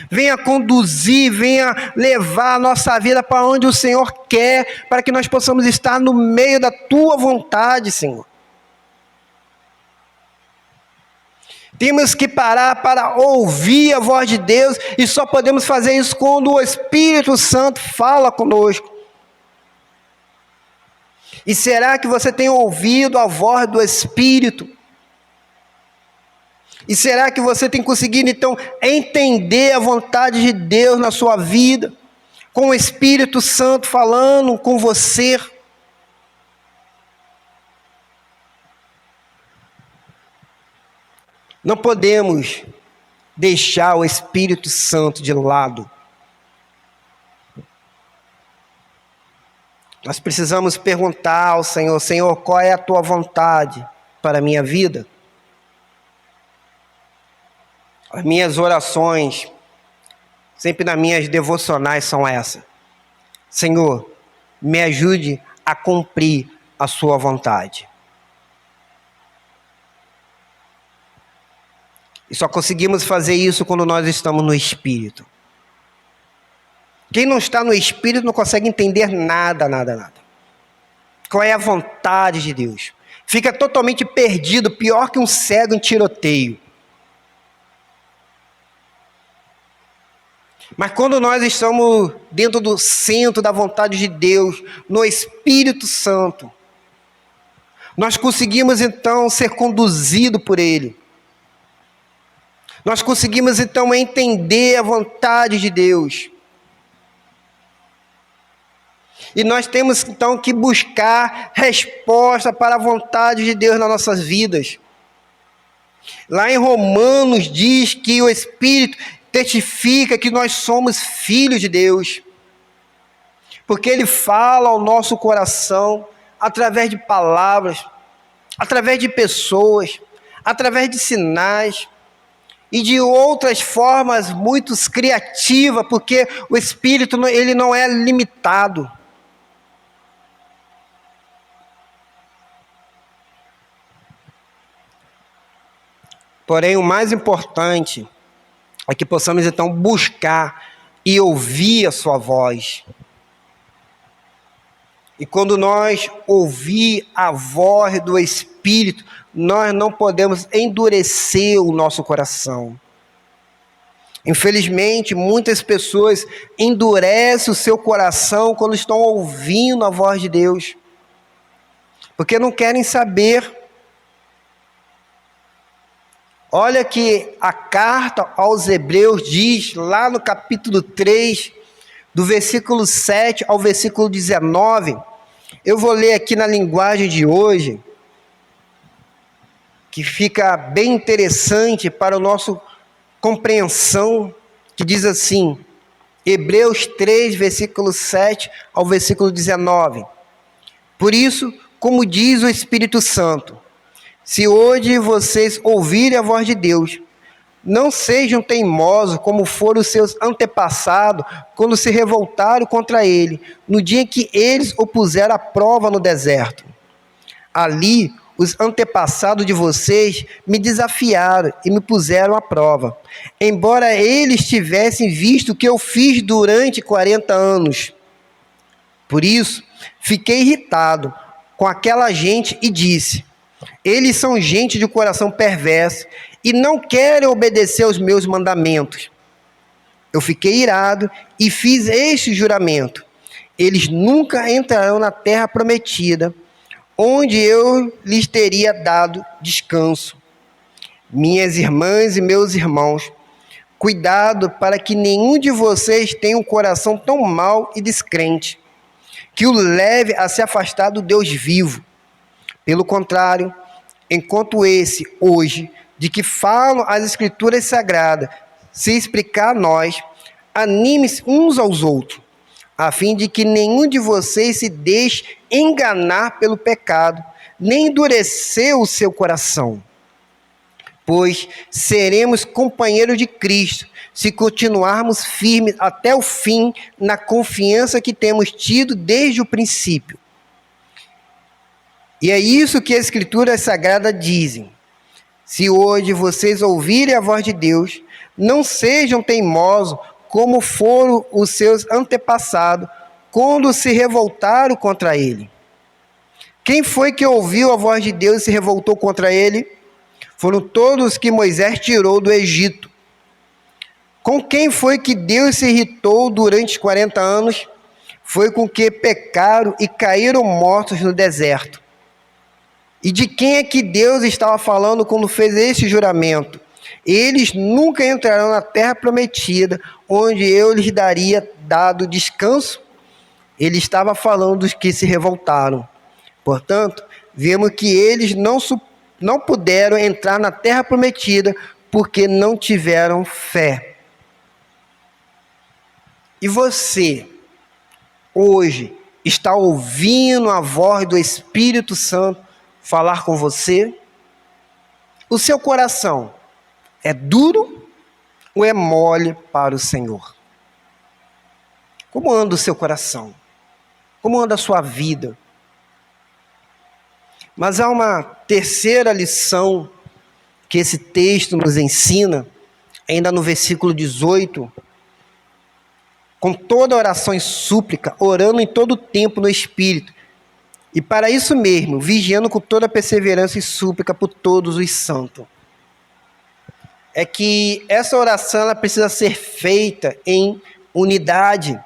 Venha conduzir, venha levar a nossa vida para onde o Senhor quer, para que nós possamos estar no meio da tua vontade, Senhor. Temos que parar para ouvir a voz de Deus, e só podemos fazer isso quando o Espírito Santo fala conosco. E será que você tem ouvido a voz do Espírito? E será que você tem conseguido, então, entender a vontade de Deus na sua vida? Com o Espírito Santo falando com você? Não podemos deixar o Espírito Santo de lado. Nós precisamos perguntar ao Senhor: Senhor, qual é a tua vontade para a minha vida? As minhas orações, sempre nas minhas devocionais, são essas: Senhor, me ajude a cumprir a sua vontade. E só conseguimos fazer isso quando nós estamos no Espírito. Quem não está no Espírito não consegue entender nada. Qual é a vontade de Deus? Fica totalmente perdido, pior que um cego em tiroteio. Mas quando nós estamos dentro do centro da vontade de Deus, no Espírito Santo, nós conseguimos então ser conduzidos por Ele. Nós conseguimos então entender a vontade de Deus. E nós temos então que buscar resposta para a vontade de Deus nas nossas vidas. Lá em Romanos diz que o Espírito testifica que nós somos filhos de Deus. Porque Ele fala ao nosso coração através de palavras, através de pessoas, através de sinais e de outras formas muito criativas, porque o Espírito ele não é limitado. Porém, o mais importante é que possamos então buscar e ouvir a sua voz. E quando nós ouvir a voz do Espírito, nós não podemos endurecer o nosso coração. Infelizmente, muitas pessoas endurecem o seu coração quando estão ouvindo a voz de Deus, porque não querem saber. Olha que a carta aos Hebreus diz, lá no capítulo 3, do versículo 7 ao versículo 19, eu vou ler aqui na linguagem de hoje, que fica bem interessante para a nossa compreensão, que diz assim, Hebreus 3, versículo 7 ao versículo 19. Por isso, como diz o Espírito Santo, se hoje vocês ouvirem a voz de Deus, não sejam teimosos como foram os seus antepassados quando se revoltaram contra ele, no dia em que eles o puseram à prova no deserto. Ali, os antepassados de vocês me desafiaram e me puseram à prova, embora eles tivessem visto o que eu fiz durante 40 anos. Por isso, fiquei irritado com aquela gente e disse: eles são gente de coração perverso e não querem obedecer aos meus mandamentos. Eu fiquei irado e fiz este juramento: eles nunca entrarão na terra prometida, onde eu lhes teria dado descanso. Minhas irmãs e meus irmãos, cuidado para que nenhum de vocês tenha um coração tão mau e descrente, que o leve a se afastar do Deus vivo. Pelo contrário, enquanto esse, hoje, de que falam as Escrituras Sagradas, se explicar a nós, anime-se uns aos outros, a fim de que nenhum de vocês se deixe enganar pelo pecado, nem endurecer o seu coração. Pois seremos companheiros de Cristo, se continuarmos firmes até o fim, na confiança que temos tido desde o princípio. E é isso que as Escrituras Sagradas dizem. Se hoje vocês ouvirem a voz de Deus, não sejam teimosos como foram os seus antepassados quando se revoltaram contra ele. Quem foi que ouviu a voz de Deus e se revoltou contra ele? Foram todos que Moisés tirou do Egito. Com quem foi que Deus se irritou durante os 40 anos? Foi com que pecaram e caíram mortos no deserto. E de quem é que Deus estava falando quando fez esse juramento? Eles nunca entrarão na terra prometida, onde eu lhes daria dado descanso. Ele estava falando dos que se revoltaram. Portanto, vemos que eles não puderam entrar na terra prometida porque não tiveram fé. E você, hoje, está ouvindo a voz do Espírito Santo falar com você? O seu coração é duro ou é mole para o Senhor? Como anda o seu coração? Como anda a sua vida? Mas há uma terceira lição que esse texto nos ensina, ainda no versículo 18, com toda oração e súplica, orando em todo tempo no Espírito, e para isso mesmo, vigiando com toda perseverança e súplica por todos os santos. É que essa oração ela precisa ser feita em unidade.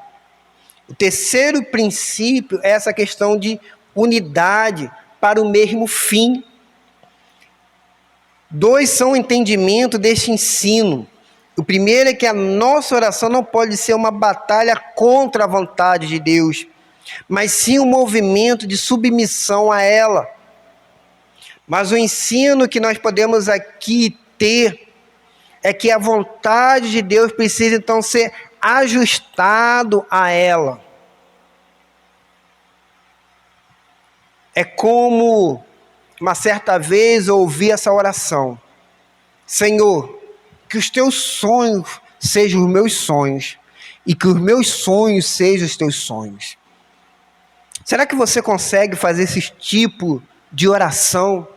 O terceiro princípio é essa questão de unidade para o mesmo fim. Dois são o entendimento deste ensino. O primeiro é que a nossa oração não pode ser uma batalha contra a vontade de Deus, mas sim um movimento de submissão a ela. Mas o ensino que nós podemos aqui ter é que a vontade de Deus precisa então ser ajustado a ela. É como uma certa vez eu ouvi essa oração: Senhor, que os teus sonhos sejam os meus sonhos e que os meus sonhos sejam os teus sonhos. Será que você consegue fazer esse tipo de oração,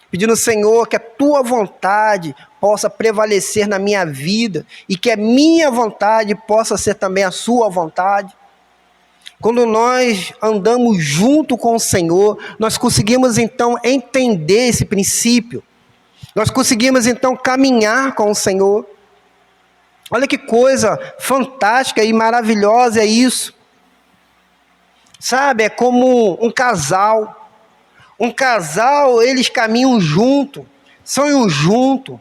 pedindo, Senhor, que a tua vontade possa prevalecer na minha vida e que a minha vontade possa ser também a sua vontade? Quando nós andamos junto com o Senhor, nós conseguimos então entender esse princípio. Nós conseguimos então caminhar com o Senhor. Olha que coisa fantástica e maravilhosa é isso. Sabe, é como um casal. Um casal, eles caminham junto, sonham junto.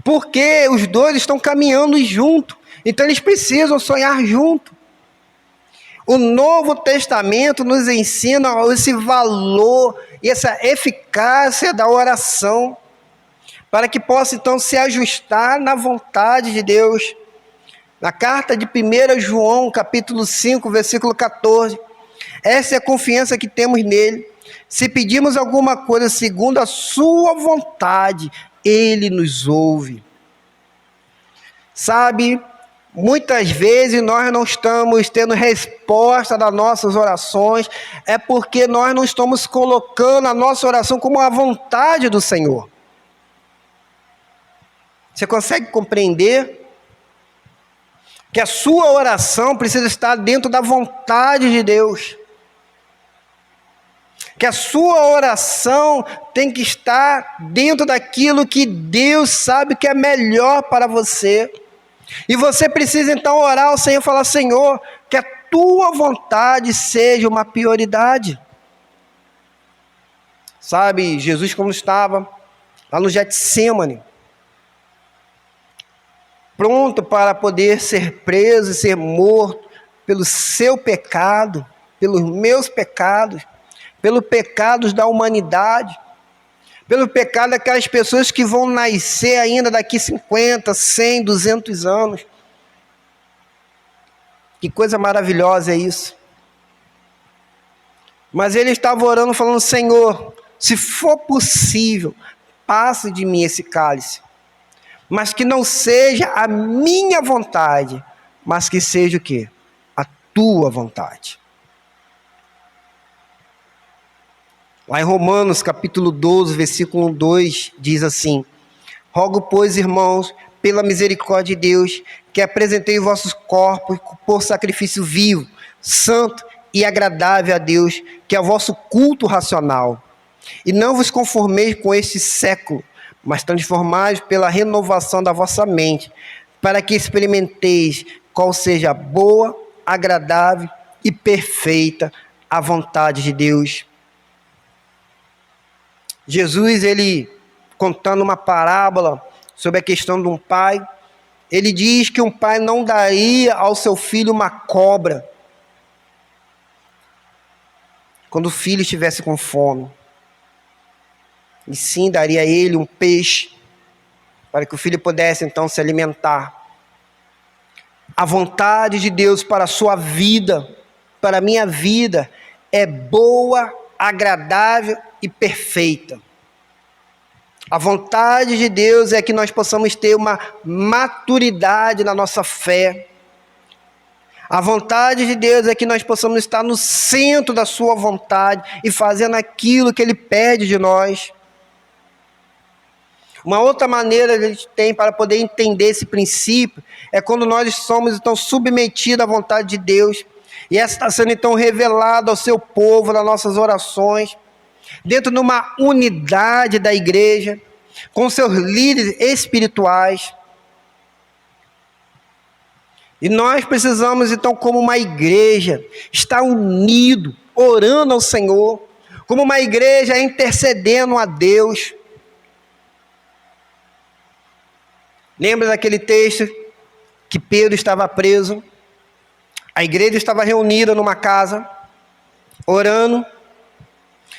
Porque os dois estão caminhando junto. Então eles precisam sonhar junto. O Novo Testamento nos ensina esse valor e essa eficácia da oração, para que possa então se ajustar na vontade de Deus. Na carta de 1 João, capítulo 5, versículo 14, essa é a confiança que temos nele. Se pedimos alguma coisa segundo a sua vontade, ele nos ouve. Sabe, muitas vezes nós não estamos tendo resposta das nossas orações, é porque nós não estamos colocando a nossa oração como a vontade do Senhor. Você consegue compreender que a sua oração precisa estar dentro da vontade de Deus? Que a sua oração tem que estar dentro daquilo que Deus sabe que é melhor para você. E você precisa então orar ao Senhor e falar, Senhor, que a tua vontade seja uma prioridade. Sabe, Jesus como estava lá no Getsêmani, pronto para poder ser preso e ser morto pelo seu pecado, pelos meus pecados, pelos pecados da humanidade, pelo pecado daquelas pessoas que vão nascer ainda daqui 50, 100, 200 anos. Que coisa maravilhosa é isso. Mas ele estava orando, falando, Senhor, se for possível, passe de mim esse cálice, mas que não seja a minha vontade, mas que seja o quê? A tua vontade. Lá em Romanos, capítulo 12, versículo 2, diz assim: Rogo, pois, irmãos, pela misericórdia de Deus, que apresentei os vossos corpos por sacrifício vivo, santo e agradável a Deus, que é o vosso culto racional. E não vos conformeis com este século, mas transformai-vos pela renovação da vossa mente, para que experimenteis qual seja a boa, agradável e perfeita a vontade de Deus. Jesus, ele contando uma parábola sobre a questão de um pai, ele diz que um pai não daria ao seu filho uma cobra quando o filho estivesse com fome, e sim daria a ele um peixe para que o filho pudesse então se alimentar. A vontade de Deus para a sua vida, para a minha vida, é boa, agradável e perfeita. A vontade de Deus é que nós possamos ter uma maturidade na nossa fé. A vontade de Deus é que nós possamos estar no centro da sua vontade e fazendo aquilo que Ele pede de nós. Uma outra maneira que a gente tem para poder entender esse princípio é quando nós somos então submetidos à vontade de Deus, e essa está sendo então revelada ao seu povo nas nossas orações, dentro de uma unidade da igreja, com seus líderes espirituais. E nós precisamos então, como uma igreja, estar unido, orando ao Senhor, como uma igreja intercedendo a Deus. Lembra daquele texto que Pedro estava preso? A igreja estava reunida numa casa, orando.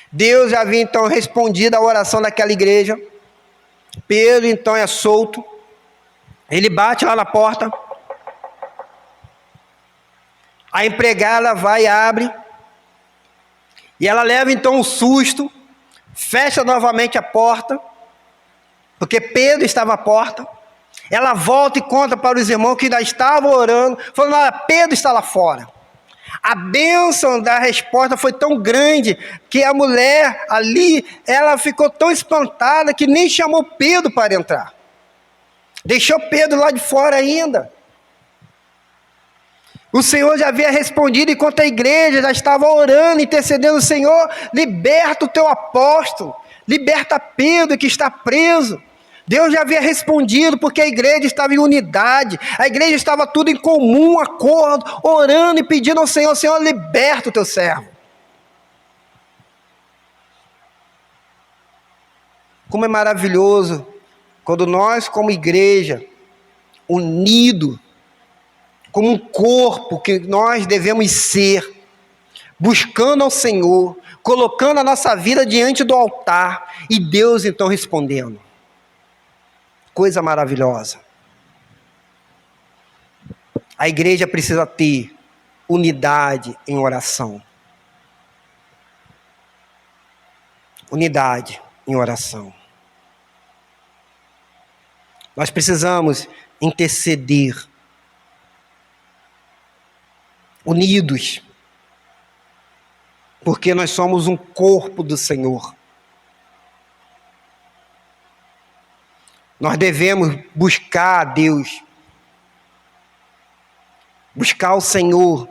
Deus já havia então respondido à oração daquela igreja. Pedro então é solto. Ele bate lá na porta. A empregada vai e abre. E ela leva então um susto. Fecha novamente a porta. Porque Pedro estava à porta. Ela volta e conta para os irmãos que ainda estavam orando, falando: olha, Pedro está lá fora. A bênção da resposta foi tão grande que a mulher ali, ela ficou tão espantada que nem chamou Pedro para entrar. Deixou Pedro lá de fora ainda. O Senhor já havia respondido enquanto a igreja já estava orando, intercedendo: Senhor, liberta o teu apóstolo, liberta Pedro que está preso. Deus já havia respondido, porque a igreja estava em unidade, a igreja estava tudo em comum acordo, orando e pedindo ao Senhor: Senhor, liberta o teu servo. Como é maravilhoso quando nós, como igreja, unido, como um corpo que nós devemos ser, buscando ao Senhor, colocando a nossa vida diante do altar, e Deus então respondendo. Coisa maravilhosa. A igreja precisa ter unidade em oração. Unidade em oração. Nós precisamos interceder, unidos, porque nós somos um corpo do Senhor. Nós devemos buscar a Deus, buscar o Senhor.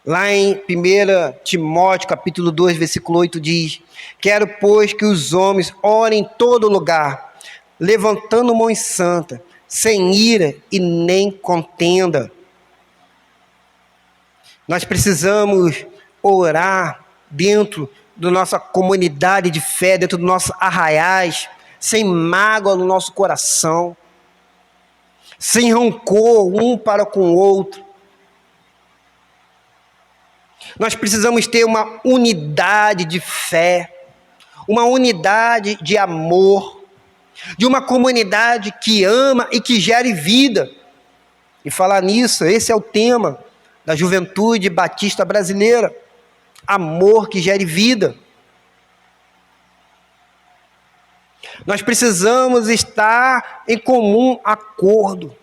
Lá em 1 Timóteo, capítulo 2, versículo 8 diz: quero, pois, que os homens orem em todo lugar, levantando mãos santas, sem ira e nem contenda. Nós precisamos orar dentro da nossa comunidade de fé, dentro dos nossos arraiais, sem mágoa no nosso coração, sem rancor um para com o outro. Nós precisamos ter uma unidade de fé, uma unidade de amor, de uma comunidade que ama e que gere vida. E falar nisso, esse é o tema da juventude batista brasileira: amor que gere vida. Nós precisamos estar em comum acordo,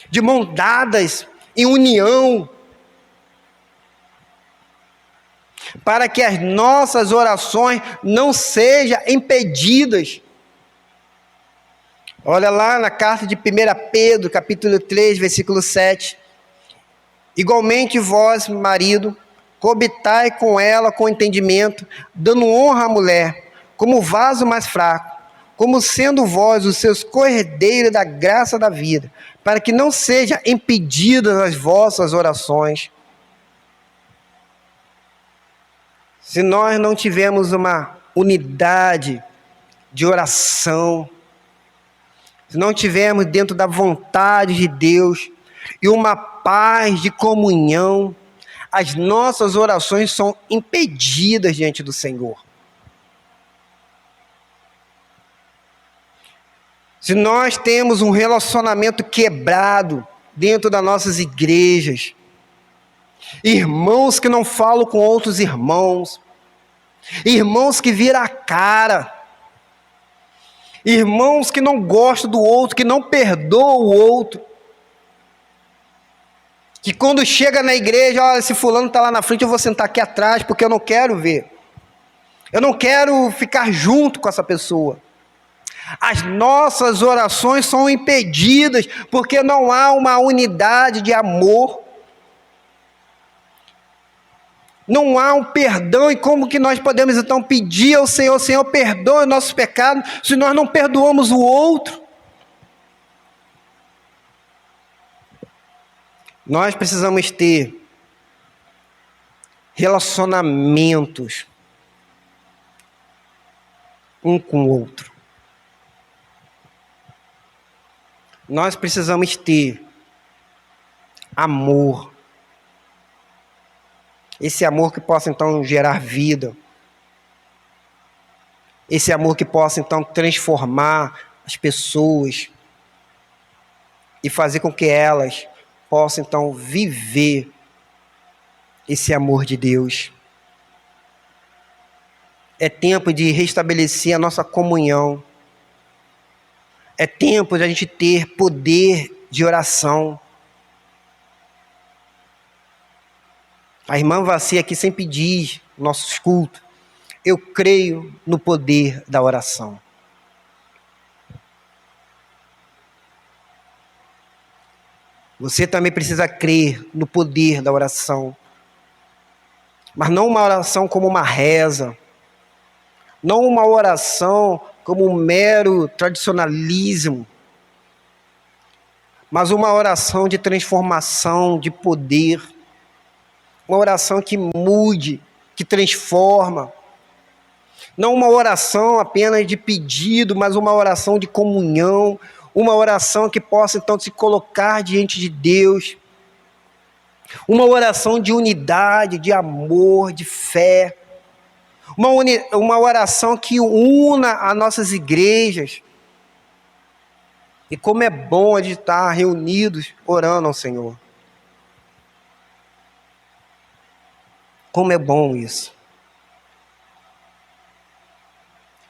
de mãos dadas, em união, para que as nossas orações não sejam impedidas, Olha lá na carta de 1 Pedro, capítulo 3, versículo 7. Igualmente vós, marido, coabitai com ela com entendimento, dando honra à mulher, como vaso mais fraco, como sendo vós os seus corredeiros da graça da vida, para que não sejam impedidas as vossas orações. Se nós não tivermos uma unidade de oração, se não tivermos dentro da vontade de Deus e uma paz de comunhão, as nossas orações são impedidas diante do Senhor. Se nós temos um relacionamento quebrado dentro das nossas igrejas, irmãos que não falam com outros irmãos, irmãos que viram a cara, irmãos que não gostam do outro, que não perdoam o outro, que quando chega na igreja, olha, se fulano está lá na frente, eu vou sentar aqui atrás, porque eu não quero ver. Eu não quero ficar junto com essa pessoa. As nossas orações são impedidas, porque não há uma unidade de amor. Não há um perdão, e como que nós podemos então pedir ao Senhor, Senhor, perdoe os nossos pecados, se nós não perdoamos o outro? Nós precisamos ter relacionamentos um com o outro. Nós precisamos ter amor. Esse amor que possa então gerar vida. Esse amor que possa então transformar as pessoas e fazer com que elas possam então viver esse amor de Deus. É tempo de restabelecer a nossa comunhão. É tempo de a gente ter poder de oração. A irmã Vaci aqui sempre diz, nossos cultos, eu creio no poder da oração. Você também precisa crer no poder da oração. Mas não uma oração como uma reza. Não uma oração como um mero tradicionalismo. Mas uma oração de transformação, de poder. Uma oração que mude, que transforma. Não uma oração apenas de pedido, mas uma oração de comunhão. Uma oração que possa então se colocar diante de Deus. Uma oração de unidade, de amor, de fé. Uma oração que una as nossas igrejas. E como é bom a gente estar reunidos orando ao Senhor. Como é bom isso.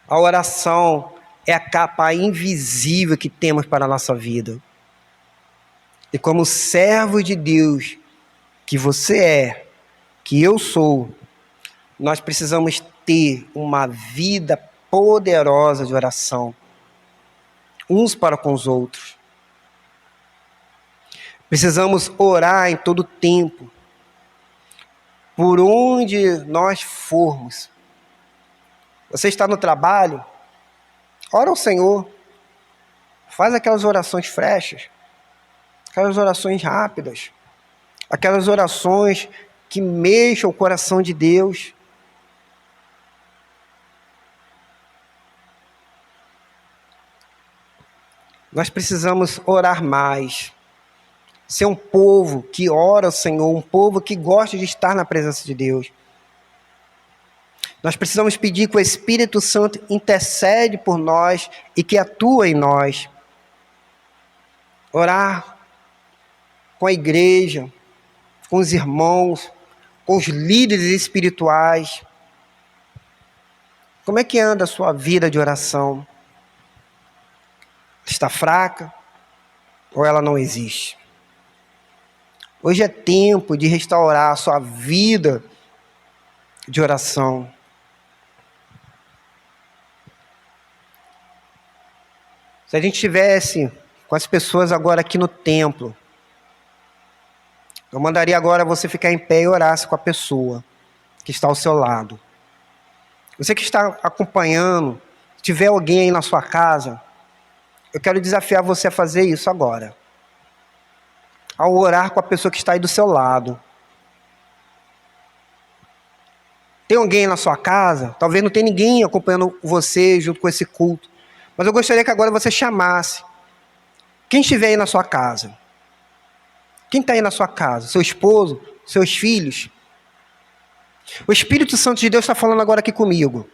A oração é a capa invisível que temos para a nossa vida. E como servo de Deus que você é, que eu sou, nós precisamos ter uma vida poderosa de oração, uns para com os outros. Precisamos orar em todo tempo, por onde nós formos. Você está no trabalho? Ora ao Senhor. Faz aquelas orações frechas, aquelas orações rápidas, aquelas orações que mexam o coração de Deus. Nós precisamos orar mais. Ser um povo que ora ao Senhor, um povo que gosta de estar na presença de Deus. Nós precisamos pedir que o Espírito Santo intercede por nós e que atua em nós. Orar com a igreja, com os irmãos, com os líderes espirituais. Como é que anda a sua vida de oração? Está fraca ou ela não existe? Hoje é tempo de restaurar a sua vida de oração. Se a gente estivesse com as pessoas agora aqui no templo, eu mandaria agora você ficar em pé e orasse com a pessoa que está ao seu lado. Você que está acompanhando, se tiver alguém aí na sua casa, eu quero desafiar você a fazer isso agora. Ao orar com a pessoa que está aí do seu lado. Tem alguém na sua casa? Talvez não tenha ninguém acompanhando você junto com esse culto. Mas eu gostaria que agora você chamasse. Quem estiver aí na sua casa? Quem está aí na sua casa? Seu esposo? Seus filhos? O Espírito Santo de Deus está falando agora aqui comigo.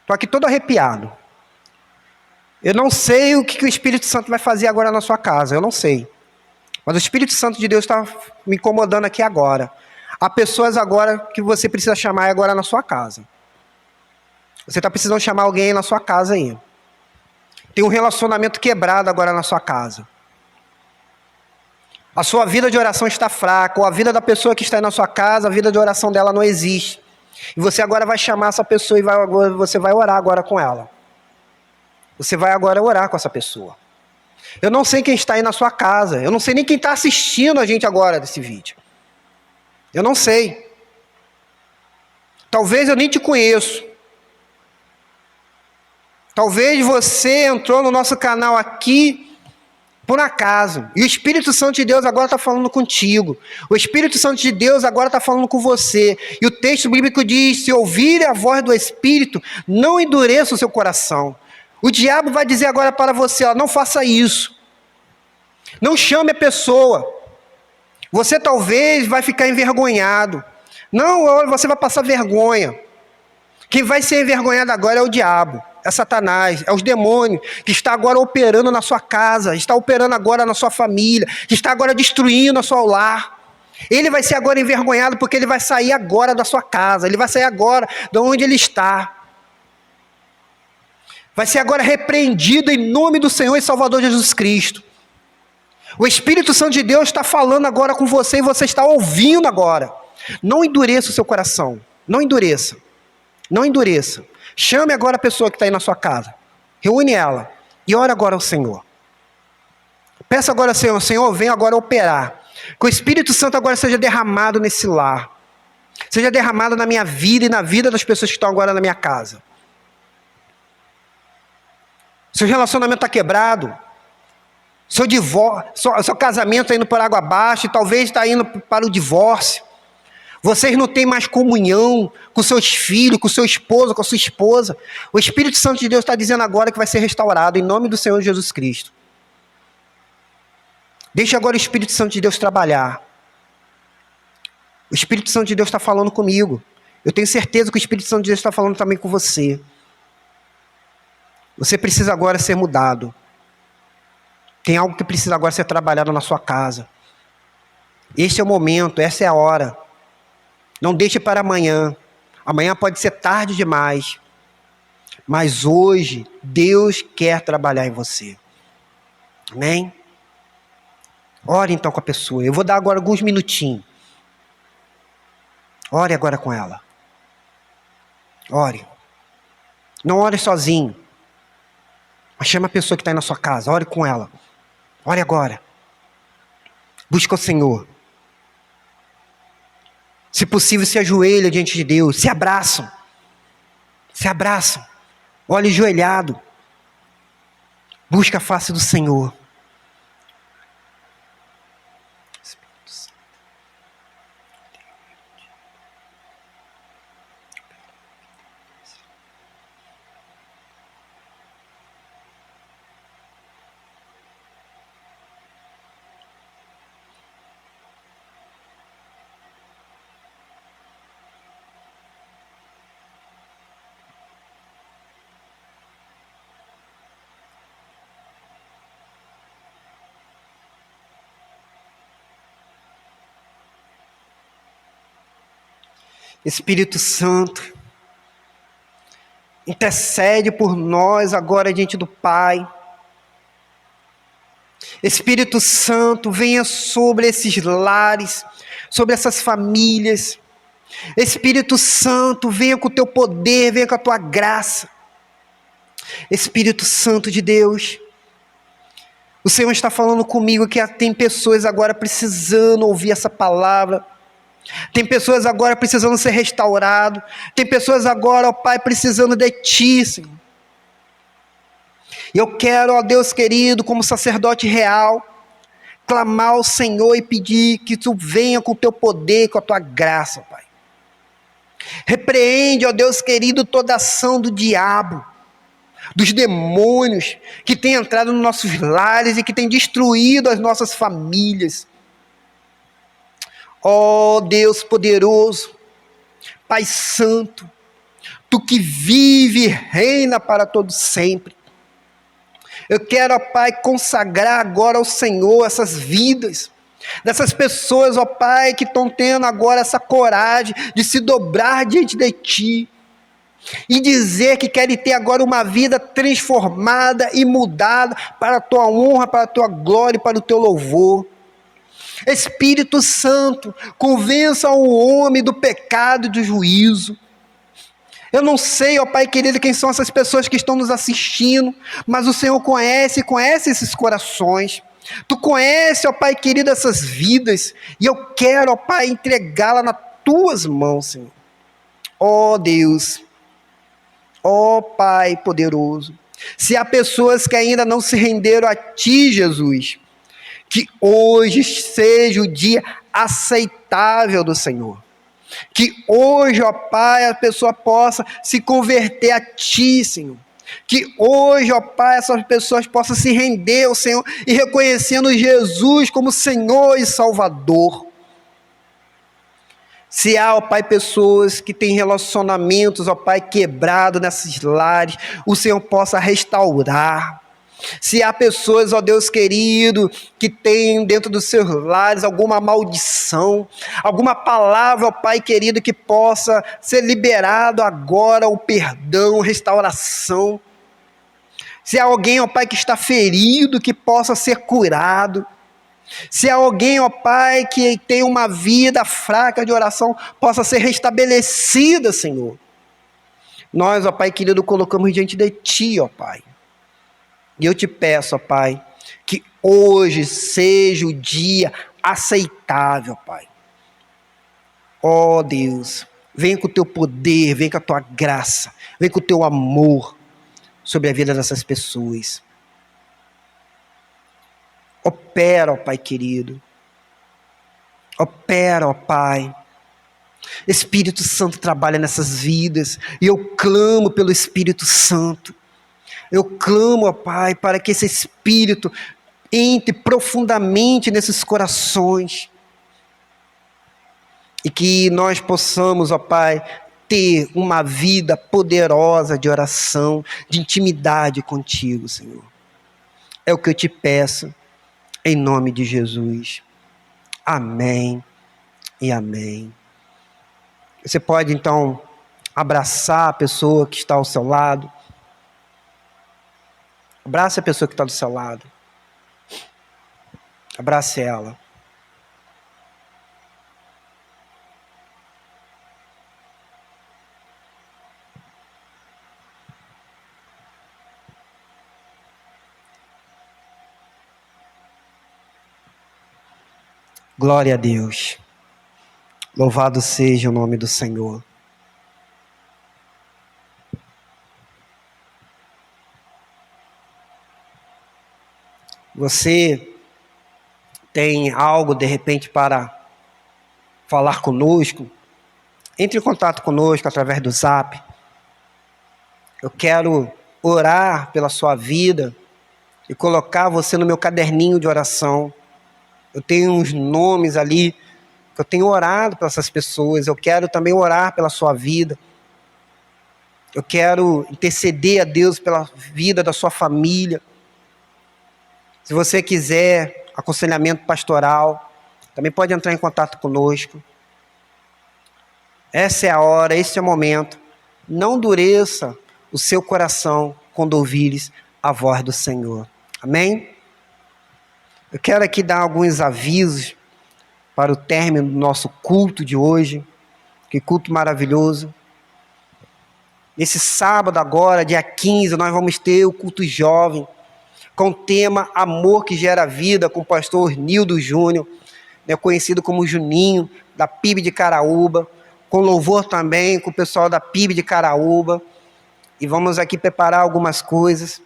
Estou aqui todo arrepiado. Eu não sei o que o Espírito Santo vai fazer agora na sua casa. Eu não sei. Mas o Espírito Santo de Deus está me incomodando aqui agora. Há pessoas agora que você precisa chamar agora na sua casa. Você está precisando chamar alguém na sua casa aí. Tem um relacionamento quebrado agora na sua casa. A sua vida de oração está fraca, ou a vida da pessoa que está aí na sua casa, a vida de oração dela não existe. E você agora vai chamar essa pessoa e você vai orar agora com ela. Você vai agora orar com essa pessoa. Eu não sei quem está aí na sua casa. Eu não sei nem quem está assistindo a gente agora desse vídeo. Eu não sei. Talvez eu nem te conheço. Talvez você entrou no nosso canal aqui por acaso. E o Espírito Santo de Deus agora está falando contigo. O Espírito Santo de Deus agora está falando com você. E o texto bíblico diz: se ouvir a voz do Espírito, não endureça o seu coração. O diabo vai dizer agora para você: ó, não faça isso. Não chame a pessoa. Você talvez vai ficar envergonhado. Não, você vai passar vergonha. Quem vai ser envergonhado agora é o diabo, é Satanás, é os demônios que está agora operando na sua casa, está operando agora na sua família, que está agora destruindo a sua lar. Ele vai ser agora envergonhado porque ele vai sair agora da sua casa, ele vai sair agora de onde ele está. Vai ser agora repreendido em nome do Senhor e Salvador Jesus Cristo. O Espírito Santo de Deus está falando agora com você e você está ouvindo agora. Não endureça o seu coração. Não endureça. Não endureça. Chame agora a pessoa que está aí na sua casa. Reúne ela. E ora agora ao Senhor. Peça agora ao Senhor: Senhor, vem agora operar. Que o Espírito Santo agora seja derramado nesse lar. Seja derramado na minha vida e na vida das pessoas que estão agora na minha casa. Seu relacionamento está quebrado. Seu casamento está indo por água abaixo, e talvez está indo para o divórcio. Vocês não têm mais comunhão com seus filhos, com seu esposo, com a sua esposa. O Espírito Santo de Deus está dizendo agora que vai ser restaurado em nome do Senhor Jesus Cristo. Deixe agora o Espírito Santo de Deus trabalhar. O Espírito Santo de Deus está falando comigo. Eu tenho certeza que o Espírito Santo de Deus está falando também com você. Você precisa agora ser mudado. Tem algo que precisa agora ser trabalhado na sua casa. Este é o momento, essa é a hora. Não deixe para amanhã. Amanhã pode ser tarde demais. Mas hoje, Deus quer trabalhar em você. Amém? Ore então com a pessoa. Eu vou dar agora alguns minutinhos. Ore agora com ela. Ore. Não ore sozinho. Mas chama a pessoa que está aí na sua casa. Ore com ela. Ore agora. Busca o Senhor. Se possível, se ajoelha diante de Deus. Se abraçam. Se abraçam. Olhe ajoelhado. Busca a face do Senhor. Espírito Santo, intercede por nós agora diante do Pai. Espírito Santo, venha sobre esses lares, sobre essas famílias. Espírito Santo, venha com o teu poder, venha com a tua graça. Espírito Santo de Deus, o Senhor está falando comigo que tem pessoas agora precisando ouvir essa palavra. Tem pessoas agora precisando ser restaurado. Tem pessoas agora, ó Pai, precisando de Ti, Senhor. E eu quero, ó Deus querido, como sacerdote real, clamar ao Senhor e pedir que Tu venha com o Teu poder, com a Tua graça, Pai. Repreende, ó Deus querido, toda ação do diabo, dos demônios que têm entrado nos nossos lares e que têm destruído as nossas famílias. Ó Deus poderoso, Pai Santo, Tu que vive e reina para todo sempre. Eu quero, ó Pai, consagrar agora ao Senhor essas vidas, dessas pessoas, ó Pai, que estão tendo agora essa coragem de se dobrar diante de Ti e dizer que querem ter agora uma vida transformada e mudada para a Tua honra, para a Tua glória e para o Teu louvor. Espírito Santo, convença o homem do pecado e do juízo. Eu não sei, ó Pai querido, quem são essas pessoas que estão nos assistindo, mas o Senhor conhece esses corações. Tu conhece, ó Pai querido, essas vidas, e eu quero, ó Pai, entregá-la nas Tuas mãos, Senhor. Ó Deus, ó Pai poderoso, se há pessoas que ainda não se renderam a Ti, Jesus, que hoje seja o dia aceitável do Senhor. Que hoje, ó Pai, a pessoa possa se converter a Ti, Senhor. Que hoje, ó Pai, essas pessoas possam se render ao Senhor e reconhecendo Jesus como Senhor e Salvador. Se há, ó Pai, pessoas que têm relacionamentos, ó Pai, quebrados nesses lares, o Senhor possa restaurar. Se há pessoas, ó Deus querido, que têm dentro dos seus lares alguma maldição, alguma palavra, ó Pai querido, que possa ser liberado agora o perdão, restauração. Se há alguém, ó Pai, que está ferido, que possa ser curado. Se há alguém, ó Pai, que tem uma vida fraca de oração, possa ser restabelecida, Senhor. Nós, ó Pai querido, colocamos diante de Ti, ó Pai. E eu te peço, ó Pai, que hoje seja o dia aceitável, Pai. Ó Deus, vem com o Teu poder, vem com a Tua graça, vem com o Teu amor sobre a vida dessas pessoas. Opera, ó Pai querido. Opera, ó Pai. Espírito Santo trabalha nessas vidas, e eu clamo pelo Espírito Santo. Eu clamo, ó Pai, para que esse Espírito entre profundamente nesses corações. E que nós possamos, ó Pai, ter uma vida poderosa de oração, de intimidade contigo, Senhor. É o que eu te peço, em nome de Jesus. Amém e amém. Você pode, então, abraçar a pessoa que está ao seu lado. Abrace a pessoa que está do seu lado. Abrace ela. Glória a Deus. Louvado seja o nome do Senhor. Você tem algo de repente para falar conosco? Entre em contato conosco através do Zap. Eu quero orar pela sua vida e colocar você no meu caderninho de oração. Eu tenho uns nomes ali que eu tenho orado para essas pessoas. Eu quero também orar pela sua vida. Eu quero interceder a Deus pela vida da sua família. Se você quiser aconselhamento pastoral, também pode entrar em contato conosco. Essa é a hora, esse é o momento. Não endureça o seu coração quando ouvires a voz do Senhor. Amém? Eu quero aqui dar alguns avisos para o término do nosso culto de hoje. Que culto maravilhoso. Nesse sábado agora, dia 15, nós vamos ter o culto jovem, com o tema Amor que Gera Vida, com o pastor Nildo Júnior, né, conhecido como Juninho, da PIB de Caraúba, com louvor também com o pessoal da PIB de Caraúba, e vamos aqui preparar algumas coisas.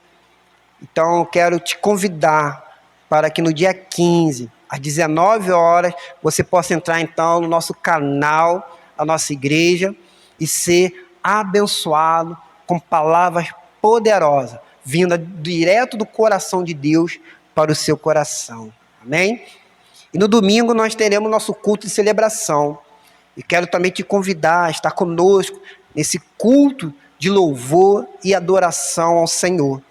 Então eu quero te convidar para que no dia 15, às 19 horas, você possa entrar então no nosso canal, a nossa igreja, e ser abençoado com palavras poderosas, vinda direto do coração de Deus para o seu coração. Amém? E no domingo nós teremos nosso culto de celebração. E quero também te convidar a estar conosco nesse culto de louvor e adoração ao Senhor.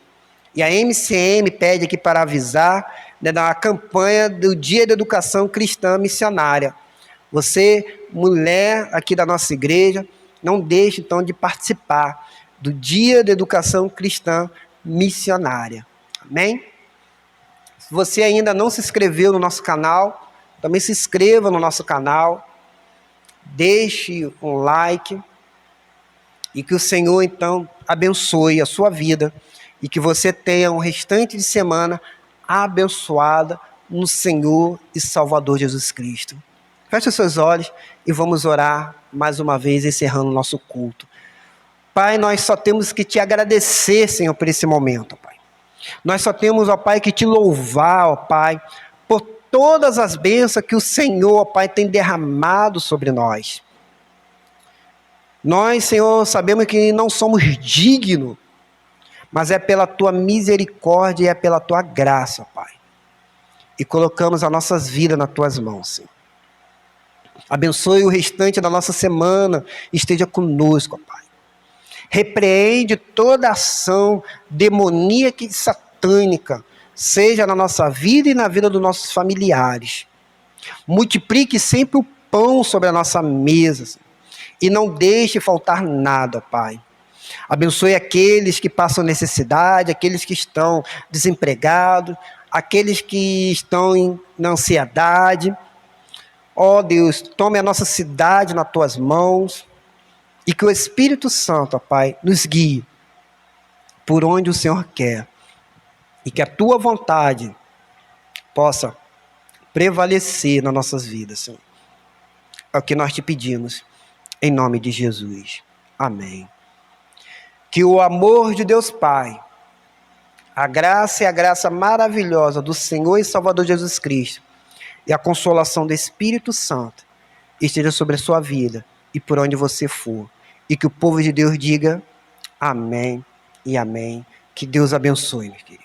E a MCM pede aqui para avisar, né, da campanha do Dia da Educação Cristã Missionária. Você, mulher aqui da nossa igreja, não deixe então de participar do Dia da Educação Cristã Missionária. Amém? Se você ainda não se inscreveu no nosso canal, também se inscreva no nosso canal, deixe um like, e que o Senhor então abençoe a sua vida, e que você tenha um restante de semana abençoada no Senhor e Salvador Jesus Cristo. Feche os seus olhos e vamos orar mais uma vez, encerrando o nosso culto. Pai, nós só temos que te agradecer, Senhor, por esse momento, Pai. Nós só temos, ó Pai, que te louvar, ó Pai, por todas as bênçãos que o Senhor, ó Pai, tem derramado sobre nós. Nós, Senhor, sabemos que não somos dignos, mas é pela tua misericórdia e é pela tua graça, Pai. E colocamos as nossas vidas nas tuas mãos, Senhor. Abençoe o restante da nossa semana, esteja conosco, Pai. Repreende toda ação demoníaca e satânica, seja na nossa vida e na vida dos nossos familiares. Multiplique sempre o pão sobre a nossa mesa, Senhor, e não deixe faltar nada, Pai. Abençoe aqueles que passam necessidade, aqueles que estão desempregados, aqueles que estão na ansiedade. Ó Deus, tome a nossa cidade nas tuas mãos e que o Espírito Santo, ó Pai, nos guie por onde o Senhor quer e que a tua vontade possa prevalecer nas nossas vidas, Senhor. É o que nós te pedimos, em nome de Jesus. Amém. Que o amor de Deus Pai, a graça e a graça maravilhosa do Senhor e Salvador Jesus Cristo e a consolação do Espírito Santo esteja sobre a sua vida e por onde você for. E que o povo de Deus diga amém e amém. Que Deus abençoe, meu querido.